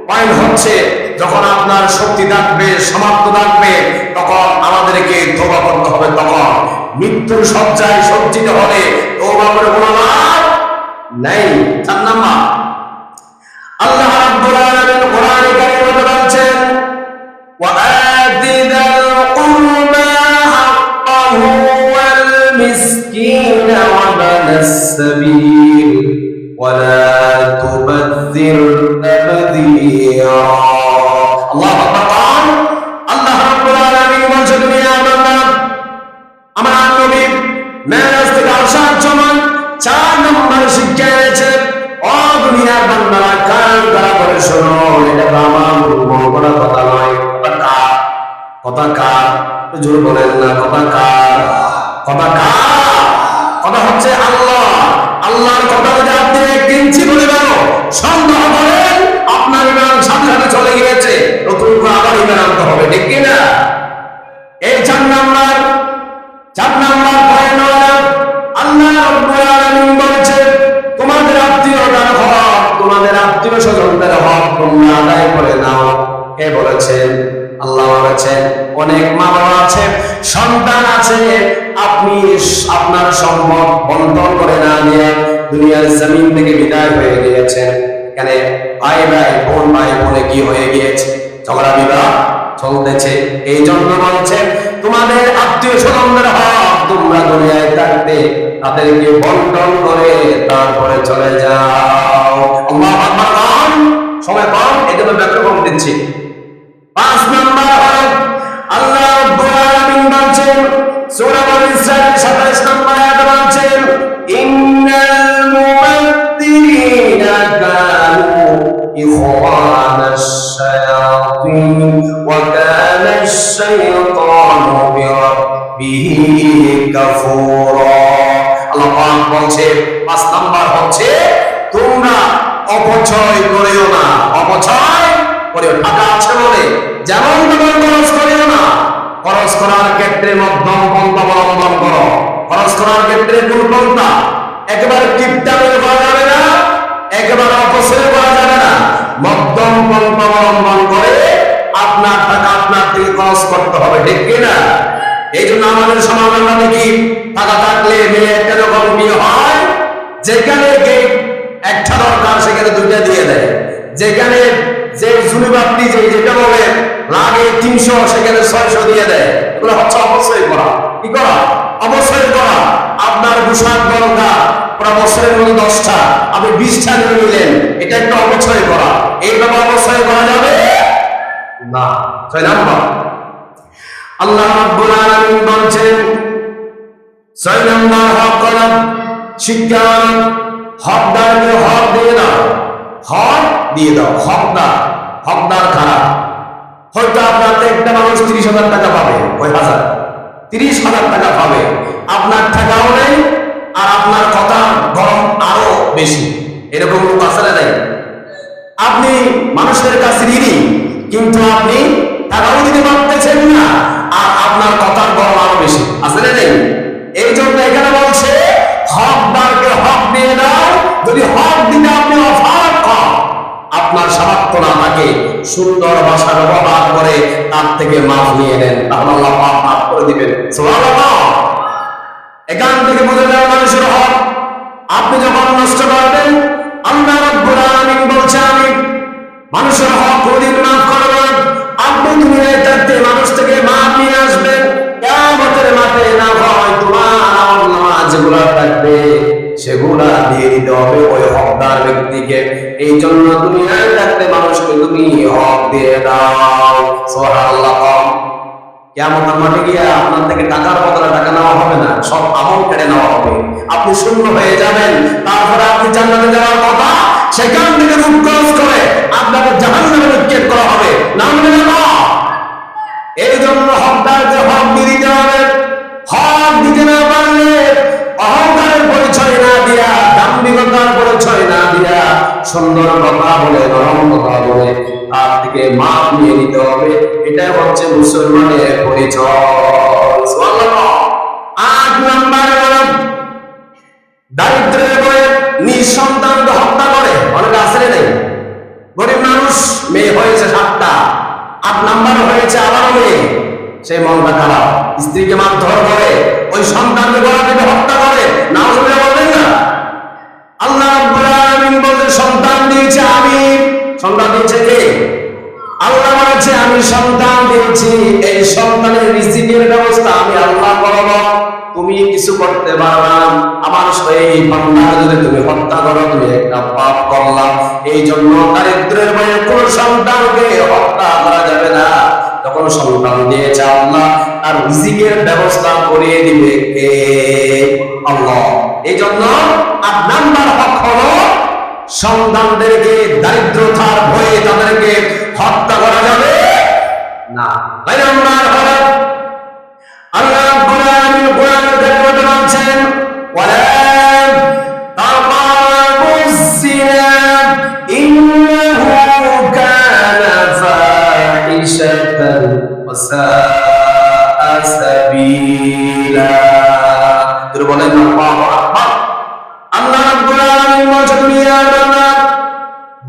পয়েন্ট হচ্ছে, যখন আপনার শক্তি থাকবে, সামর্থ্য থাকবে, তখন আমাদেরকে তওবা করতে হবে। তখন মৃত্যুর শয্যায় সজ্জিত হলে তওবা করে কোনো লাভ নাই। 4 নাম্বার, আল্লাহ রাব্বুল আলামিন কোরআনে কারিমে বলেছেন, ওয়া আতি যাল কুরবা হাক্কাহু ওয়াল মিসকিনা ওয়া বানাস সাবিল ওয়া লা তুবাযযির তাবযীরা। আল্লাহ আকবার। আল্লাহ রাব্বুল আলামিন বলেন, দুনিয়া বান্দা, আমার নবী মেরাজ থেকে আসার সময় 4 নম্বর শিক্ষা এনেছে। ও দুনিয়ার বান্দারা, কান খাড়া করে শোনো, এটা আমার বড় কথা নয়। কথা কার? জোর বলেন না, কথা কার? কথা কার? কথা হচ্ছে আল্লাহ। আল্লাহর কথা যদি আপনি 1 ইঞ্চি বলে গেল সন্দেহ করেন, আপনার ইমান সাথে সাথে চলে গিয়েছে, নতুন করে আবার ইমান আনতে হবে, ঠিক কি না? এই 4 নাম্বার পয়েন্ট হলো, আল্লাহ রাব্বুল আলামিন বলেছেন, তোমাদের আত্মীয়তার হক, তোমাদের আত্মীয় স্বজনদের হক তোমরা আদায় করে নাও। কে বলেছেন? আল্লাহ বলেছেন। অনেক মা বাবা আছে, সন্তান আছে, আপনি আপনার সম্পদ বন্টন করে না দিয়ে দুনিয়ার জমিন থেকে বিদায় হয়ে গিয়েছেন। এখানে ভাই বোনে কি হয়ে গিয়েছে? ঝগড়া বিবাদ চলতেছে। এই জন্য বলছেন, তোমাদের আত্মীয় স্বজনদের হক তোমরা দুনিয়ায় থাকতে তাদেরকে বন্টন করে তারপরে চলে যাও। আল্লাহু আকবার। সময় কম, এজন্য ব্যাখ্যা কম দিচ্ছি। 5 নাম্বার হলো, আল্লাহ রাব্বুল আলামিন বলেন, সূরা বনী ইসরাঈল 27 নম্বর আয়াতে বলেন, ইন্নাল মুবাদ্দিরিনা কানু ইখওয়ানাশ শায়াতিন ওয়া কানাশ শাইতানু বিরাব্বিহি কাফুরা। আল্লাহ পাক বলছে, 5 নাম্বার হচ্ছে, তোমরা অপচয় করিও না। অপচয় করিও, টাকা আছে বলে যেমন তেমন খরচ করিও না। খরচ করার ক্ষেত্রে মধ্যম পন্থা অবলম্বন করো। খরচ করার ক্ষেত্রে কোন পন্থা? একেবারে কিপটামি করা যাবে না, একেবারে অপচয় করা যাবে না। মধ্যম পন্থা অবলম্বন করে আপনার টাকা আপনার থেকে খরচ করতে হবে, ঠিক কি না? এই জন্য আমাদের সমাজ আমরা দেখি, টাকা থাকলে মেয়ে একটা রকম বিয়ে হয়, যেখানে একটা দরকার সেখানে 2টা দিয়ে দেয়, যেখানে যে জুনিবাপটি যেটা বলে লাগে 300 সেখানে 600 দিয়ে দেয়। এগুলো হচ্ছে অবশ্যই করা। কি করা? অবশ্যই করা। আপনার পোশাক দরকার পুরো বছরের মধ্যে 10টা, আপনি 20টা নিয়ে নিলেন, এটা একটা অবশ্যই করা। এইভাবে অবশ্যই করা যাবে না। 6 নাম্বার, আল্লাহ রাব্বুল আলামিন বলেন, 6 নাম্বার হক করা শিক্ষা, হকদারকে হক দিয়ে দাও, হক দিয়ে দাও। হকদার, হকদার খারাপ। হয়তো আপনার একটা মানুষ 30,000 টাকা পাবে, ওই 30,000 টাকা পাবে, আপনার টাকাও নেই আর আপনার কথা গরম আরো বেশি। এরকম লোক আছে না নাই? আপনি মানুষের কাছে ঋণী, কিন্তু আপনি টাকাও দিতে পারতেছেন না আর আপনার কথার গরম আরো বেশি, আছে না নেই? এই জন্য এখানে বলছে হকদারকে হক দিয়ে দাও। যদি হক দিতে আপনি অফার কম, আপনার সামর্থ্য না থাকে, সুন্দর ভাষা ব্যবহার করে তার থেকে মাফ নিয়ে নেন, তাহলে আল্লাহ পাক মাফ করে দিবেন। সুবহানাল্লাহ। এখান থেকে বোঝা যায় মানুষের হক আপনি যখন নষ্ট করবেন, আল্লাহ রাব্বুল আলামিন বলছে আমি মানুষের হক কোনদিন মাফ করব না। আপনি দুনিয়ায় থাকতে মানুষ থেকে মাফ নিয়ে আসবেন, কিয়ামতের মাঠে না হয় তোমার আমলনামা যেগুলো থাকবে সেগুলা দিয়ে দিতে হবে ওই হকদার ব্যক্তিকে। এই জন্য দুনিয়ায় থাকতে মানুষকে তুমি হক দিয়ে দাও। সুবহানাল্লাহ। কিয়ামতের মাঠে গিয়ে আপনার থেকে টাকার বদলে টাকা নেওয়া হবে না, সব আমল কেড়ে নেওয়া হবে, আপনি শূন্য হয়ে যাবেন। তারপরে আপনি জান্নাতে যাওয়ার কথা, সেখান থেকে রূপ ক্রস করে আপনাকে জাহান্নামে নিক্ষেপ করা হবে। নাম নেবেন না। এই জন্য হকদারকে হক দিয়ে দিতে হবে। হক দিতে না পারলে অহংকারের পরিচয় না দিয়া, দাম্ভিকতার পরিচয় না দিয়া, সুন্দর কথা বলে, নরম কথা বলে তার থেকে মাপ নিয়ে নিতে হবে। এটাই হচ্ছে মুসলমানের পরিচয়। সুবহানাল্লাহ। 8 নম্বরে বলেন দারিদ্রের বয়ে নিঃসন্তানকে হত্যা করে। অনেক আসলে নেই, গরিব মানুষ, মেয়ে হয়েছে 7টা, 8 নাম্বার হয়েছে আবারও মেয়ে, সেই মনটা খারাপ, স্ত্রীকে মারধর করে, ওই সন্তানকে গলা থেকে হত্যা করে। নাউজুবিল্লাহ বলবেন না? আল্লাহ রাব্বুল আলামিন বলেন সন্তান দিয়েছে আমি। সন্তান দিয়েছে কে? আল্লাহ বলেছে আমি সন্তান দিয়েছি, এই সন্তানের রিজিকের ব্যবস্থা আমি আল্লাহ করব, তুমি কিছু করতে পারবে না। আমার সেই বান্দাকে যদি তুমি হত্যা করো, তুমি একটা পাপ করলাম। এই জন্য দারিদ্রের ভয়ে কোন সন্তানকে হত্যা করা যাবে না। যখন সন্তান দিয়েছে আল্লাহ, আর রিজিকের ব্যবস্থা করে দিবে কে? আল্লাহ। এই জন্য 8 নাম্বার হক হলো সন্তানদেরকে দারিদ্রতার ভয়ে তাদেরকে হত্যা করা যাবে না। 9 নাম্বার হলো আল্লাহ রাব্বুল আলামিন কোরআনের কারিমে বলছেন ওয়ালা তাকরাবুজ জিনা ইন্নাহু কানা ফাহিশাতান ওয়া সাআ সাবিলা। তো বলেন আল্লাহু আকবার। আল্লাহ রাব্বুল আলামিন বলছেন দুনিয়ার বান্দা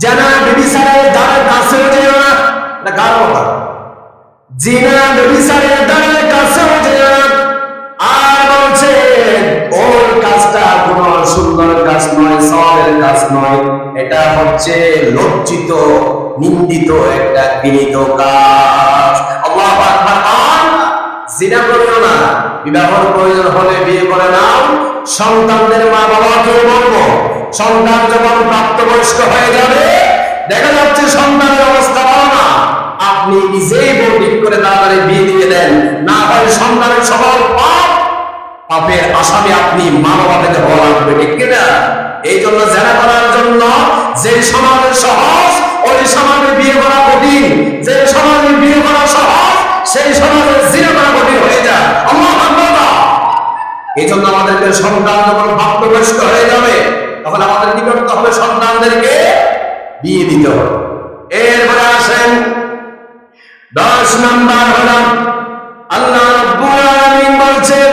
জানা ব্যভিচারের দ্বারের কাছেও যেও না। এটা কার কথা? জিনা ব্যভিচারের দ্বারের কাছেও যেও না। আর বলছে ওর কাজটা কোনো সুন্দর কাজ নয়, সওয়াবের কাজ নয়, এটা হচ্ছে লজ্জিত, নিন্দিত একটা ঘৃণিত কাজ। আল্লাহু আকবার। জিনা করিও না, বিবাহের প্রয়োজন হলে বিয়ে করে নাও। সন্তানদের মা বাবাকে বলবো, সন্তান যখন প্রাপ্তবয়স্ক হয়ে যাবে, দেখা যাচ্ছে সন্তানের অবস্থা ভালো না, আপনি নিজেই বউ ঠিক করে তাড়াতাড়ি বিয়ে দিয়ে দেন, না হয় সন্তানের সকল পাপের আসামি আপনি মা বাবা থেকে হওয়া লাগবে, ঠিক কিনা? এই জন্য জেনা করার জন্য যে সমাজে সহজ, ওই সমাজে বিয়ে করা কঠিন। যে সমাজে বিয়ে করা সহজ, সেই সমাজে জিনা করা কঠিন হয়ে যায়। আল্লাহু আকবার। এই জন্য আমাদেরকে সন্তান যখন প্রাপ্তবয়স্ক হয়ে যাবে, তখন আমাদের কি করতে হবে? সন্তানদেরকে বিয়ে দিতে হবে। এরপরে আসেন 10 নাম্বার হলো আল্লাহ রাব্বুল আলামিন বলছেন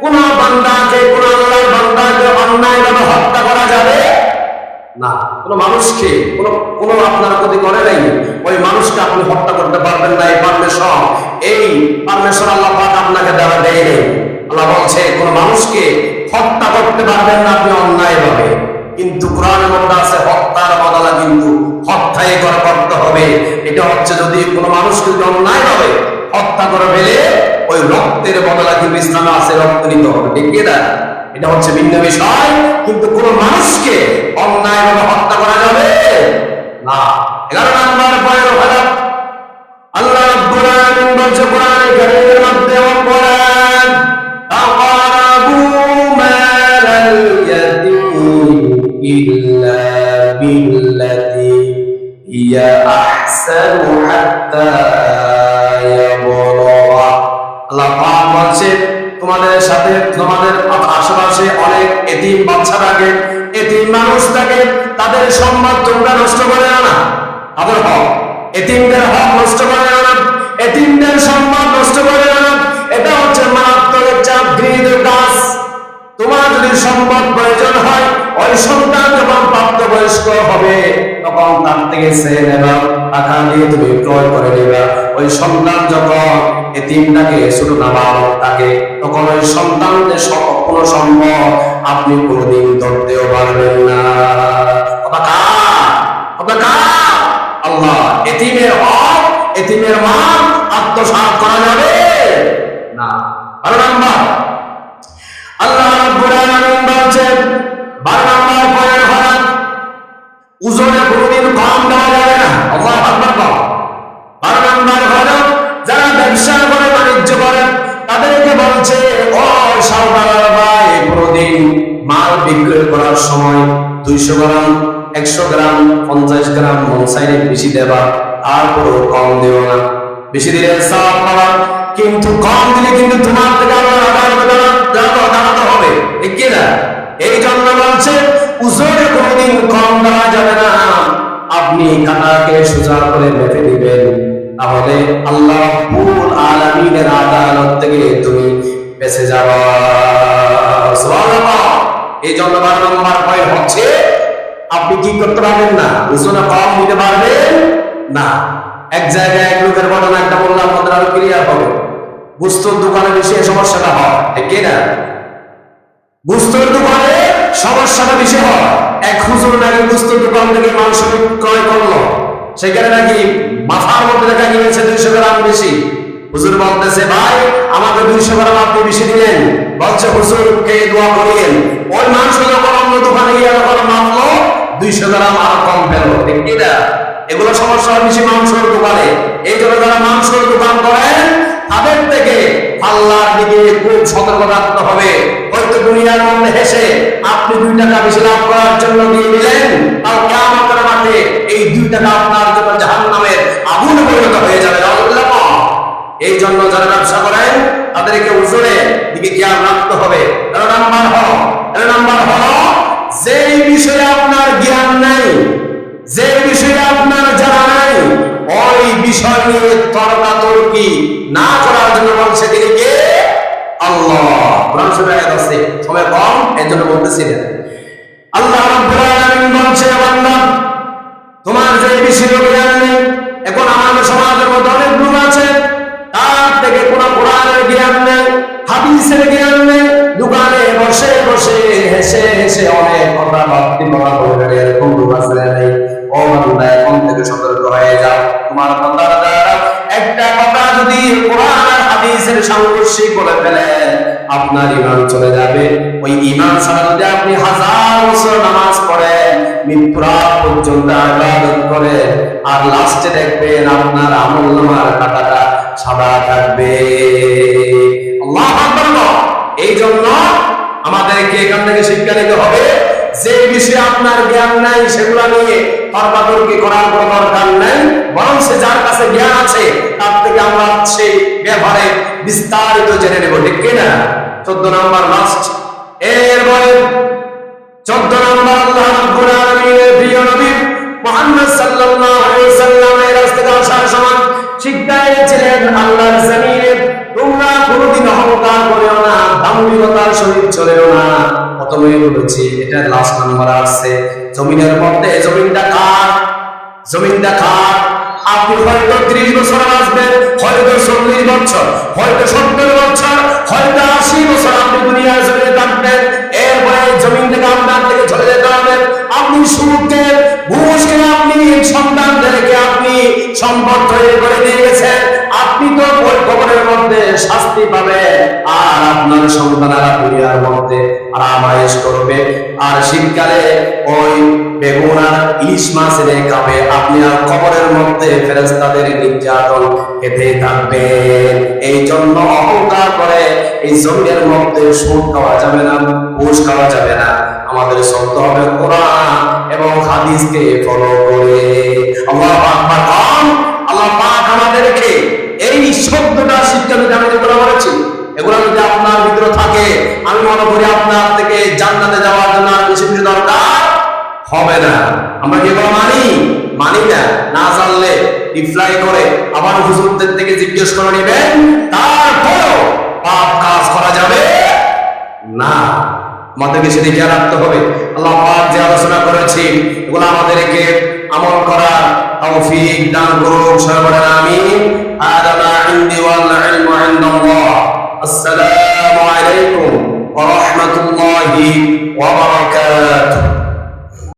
কোন বান্দাকে, কোন আল্লাহর বান্দাকে অন্যায়ভাবে হত্যা করা যাবে না। কোন মানুষকে কোন আপনার ক্ষতি করে নাই, ওই মানুষকে আপনি হত্যা করতে পারবেন না। এই পারমিশন আল্লাহ পাক আপনাকে দেওয়া দেয় নাই। আল্লাহ বলছে কোন মানুষকে হত্যা করতে পারবেন না আপনি অন্যায়ভাবে। কিন্তু কোরআনের মধ্যে আছে হত্যার বদলা কিন্তু হত্যাই করতে হবে। এটা হচ্ছে যদি কোন মানুষকে অন্যায়ভাবে হত্যা করে ফেলে, ওই রক্তের বদলা কিন্তু ইসলামে আছে, রক্ত নিতে হবে, ঠিক কিনা? এটা হচ্ছে ভিন্ন বিষয়। কিন্তু কোন মানুষকে অন্যায়ভাবে হত্যা করা যাবে না। 11 নাম্বার পয়েন্ট হলো আল্লাহ রাব্বুল আলামিন বলছে কোরআনে কারীমের মধ্যে তাকারাবু মালাল ইয়াতীম আহসানু হাত্তা ইয়াবলুগা। আল্লাহ পাক বলছে তোমাদের সাথে তোমাদের আশেপাশে অনেক এতিম বাচ্চা থাকে, এতিম মানুষ থাকে, তাদের সম্মান তোমরা নষ্ট করে না, তাদের হক, এতিমদের হক নষ্ট করে না, এতিমদের সম্মান নষ্ট করে না। এটা হচ্ছে মারাত্মক একটা ঘৃণিত কাজ। তোমার যদি সম্পদ প্রয়োজন হয়, ওই সন্তান যখন প্রাপ্তবয়স্ক হবে তখন তার থেকে চেয়ে নেবা, টাকা দিয়ে তুমি ক্রয় করে নেবা। ওই সন্তান যখন এতিমটাকে ছোট নাবালকটাকে, তখন ওই সন্তানদের কোনো সম্পদ আপনি কোনোদিন ধরতেও পারবেন না। আল্লাহ এতিমের হক, এতিমের মাল আত্মসাৎ করা যাবে না। 12 নাম্বার আল্লাহ রাব্বুল আলামিন বলেন 12 নাম্বার পয়েন্ট হলো ওজনে কোনোদিন কম দেওয়া যাবে না। আল্লাহু আকবার। 12 নাম্বার হলো যারা ব্যবসা করে, বাণিজ্য করে, তাদেরকে বলছে ও সাওদার ভাই, কোনোদিন মাল বিক্রি করার সময় 200 গ্রাম, 100 গ্রাম, 50 গ্রাম মন চাইলে বেশি দেবা, তারপরেও কম দিও না। বেশি দিলে সওয়াব পাবা, কিন্তু কম দিলে কিন্তু তোমার থেকে আল্লাহ দাঁড়াতে হবে, ঠিক কি না? এই জন্য বলছে ওজনে কোনোদিন কম দেওয়া যাবে না। আপনি কাঁটাকে সোজা করে মেপে দিবেন, তাহলে আল্লাহ রাব্বুল আলামিনের আদালত থেকে তুমি বেঁচে যাবা। সুবহানাল্লাহ। এই জন্য 12 নম্বর পয়েন্ট হচ্ছে আপনি কি করতে পারবেন না, ওজনে কম দিতে পারবেন না। এক জায়গায় এক লোকের ঘটনা একটা বললাম, আমাদের আরো ক্লিয়ার হবে। গুস্তর দোকানে বেশি সমস্যাটা হয়, ঠিক না? গুস্তর দোকানে সমস্যাটা বেশি হয়। এক হুজুর নাকি গুস্তর দোকান থেকে মাংস ক্রয় করলো, সেখানে নাকি মাথার মধ্যে দেখা গিয়েছে 200 গ্রাম বেশি। হুজুর বলতেছে ভাই আমাকে 200 গ্রাম আপনি বেশি দিলেন। বলছে হুজুর কে দোয়া করিয়েন। ওই মাংস যখন অন্য দোকানে গিয়ে যখন মাপলো 200 গ্রাম আর কম পেল, ঠিক কি না? এগুলো সমস্যা বেশি মাংসের দোকানে। এই জন্য যারা মাংসের দোকান করেন তাদের থেকে আল্লাহর দিকে খুব সতর্ক থাকতে হবে। হয়তো দুনিয়ার মধ্যে হেসে আপনি 2 টাকা বেশি লাভ করার জন্য দিয়ে দিলেন, আর কিয়ামতের মাঠে এই 2 টাকা আপনার জন্য জাহান্নামের আগুনে পরিণত হয়ে যাবে। আল্লাহ। এই জন্য যারা ব্যবসা করেন তাদেরকে ওজনে দিকে খেয়াল রাখতে হবে। 13 নাম্বার হলো যে বিষয়ে আপনার জ্ঞান নাই, যে বিষয়ে আপনার জানা নাই, ওই বিষয় নিয়ে তর্কাতর্কি না করার জন্য বলছে তিনি কে? আল্লাহ। কোরআন শরীফে আয়াত আছে, সময় কম এজন্য বলতেছি না। আল্লাহ রাব্বুল আলামিন বলছে বান্দা তোমার যে বিষয়ে জ্ঞান নেই, এখন আমাদের সমাজের মধ্যে অনেক লোক আছে তার থেকে কোনো কোরআনের জ্ঞান নেই, হাদিসের জ্ঞান নেই, দোকানে বসে বসে হেসে হেসে অনেক কথা ভাবতে বলা বলে এরকম লোক আছে নেই। ও বান্দা এখন থেকে সতর্ক হয়ে যাও। তোমার কথার দ্বারা একটা কথা যদি কোরআন আর হাদিসের সাংঘর্ষিক বলে ফেলে আপনার ঈমান চলে যাবে। ওই ঈমান ছাড়া যদি আপনি 1000 বছর নামাজ পড়েন, মৃত্যুর আগ পর্যন্ত ইবাদত করেন, আর লাস্টে দেখবেন আপনার আমলনামার কাঁটাটা সাদা থাকবে। আল্লাহু আকবার। এই জন্য আমাদেরকে এখান থেকে শিক্ষা নিতে হবে, যে বিষয়ে আপনার জ্ঞান নাই সেগুলো নিয়ে তর্কাতর্কি করার কোনো দরকার নাই, বরং সে যার কাছে জ্ঞান আছে তার থেকে আমরা সেই ব্যাপারে বিস্তারিত জেনে নেব, ঠিক কিনা? 14 নাম্বার লাস্ট। এরপরে 14 নাম্বার আল্লাহ রাব্বুল আলামিনের প্রিয় নবী মুহাম্মদ সাল্লাল্লাহু আলাইহি ওয়াসাল্লামের কাছ থেকে আসার সময় শিক্ষা দিয়েছিলেন আল্লাহর জমিনে তোমরা কোনোদিন অহংকার করিও না, দাম্ভিকতার সহিত চলিও না। প্রথমে বলেছি এটা লাস্ট নাম্বার আছে। জমিনের মধ্যে জমিনটা কার? জমিনটা কার? আপনি হয়তো 30 বছর বাঁচবেন, হয়তো 40 বছর, হয়তো 70 বছর, হয়তো 80 বছর আপনি দুনিয়ার জমিনে থাকবেন। এরপরে জমিন থেকে আপনার থেকে চলে যেতে হবে। আপনি সুখে ঘুষকে আপনি সন্তানদেরকে আপনি সম্পদ তৈরি করে দিয়ে গেছেন, আপনি তো ওই কবরের মধ্যে শাস্তি পাবেন, আর আপনার সন্তানেরা দুনিয়ার মধ্যে আরামায়েশ করবে। আর শীতকালে ওই বেগুন আর ইলিশ মাছ এনে খাবে, আপনি আর কবরের মধ্যে ফেরেশতাদের নির্যাতন খেতে থাকবেন। এই জন্য অহংকার করে এই জমিনের মধ্যে সুদ খাওয়া যাবে না, ঘুষ খাওয়া যাবে না। আমাদের চলতে হবে কোরআন এবং হাদিসকে ফলো করে। আল্লাহু আকবার। আল্লাহ পাক আমাদেরকে এই শব্দটা শিক্ষা দিতে, আমি যেগুলো বলেছি এগুলো যদি আপনার ভিতরে থাকে, আমি মনে করি আপনার থেকে জান্নাতে যাওয়ার জন্য আর বেশি কিছু দরকার হবে না। আমরা কি এগুলো মানি না? না জানলে রিপ্লাই করে আবার হুজুরদের থেকে জিজ্ঞেস করে নেবেন, তারপরও পাপ কাজ করা যাবে না। আমাদেরকে সেদিকে রাখতে হবে। আল্লাহ পাক যে আলোচনা করেছি এগুলো আমাদেরকে আমল করার তৌফিক দান করুন। সবাই বলেন আমিন। আদানা ইনদি ওয়াল ইলমু ইনদাল্লাহ। আসসালামু আলাইকুম ওয়া রাহমাতুল্লাহি ওয়া বারাকাতুহু।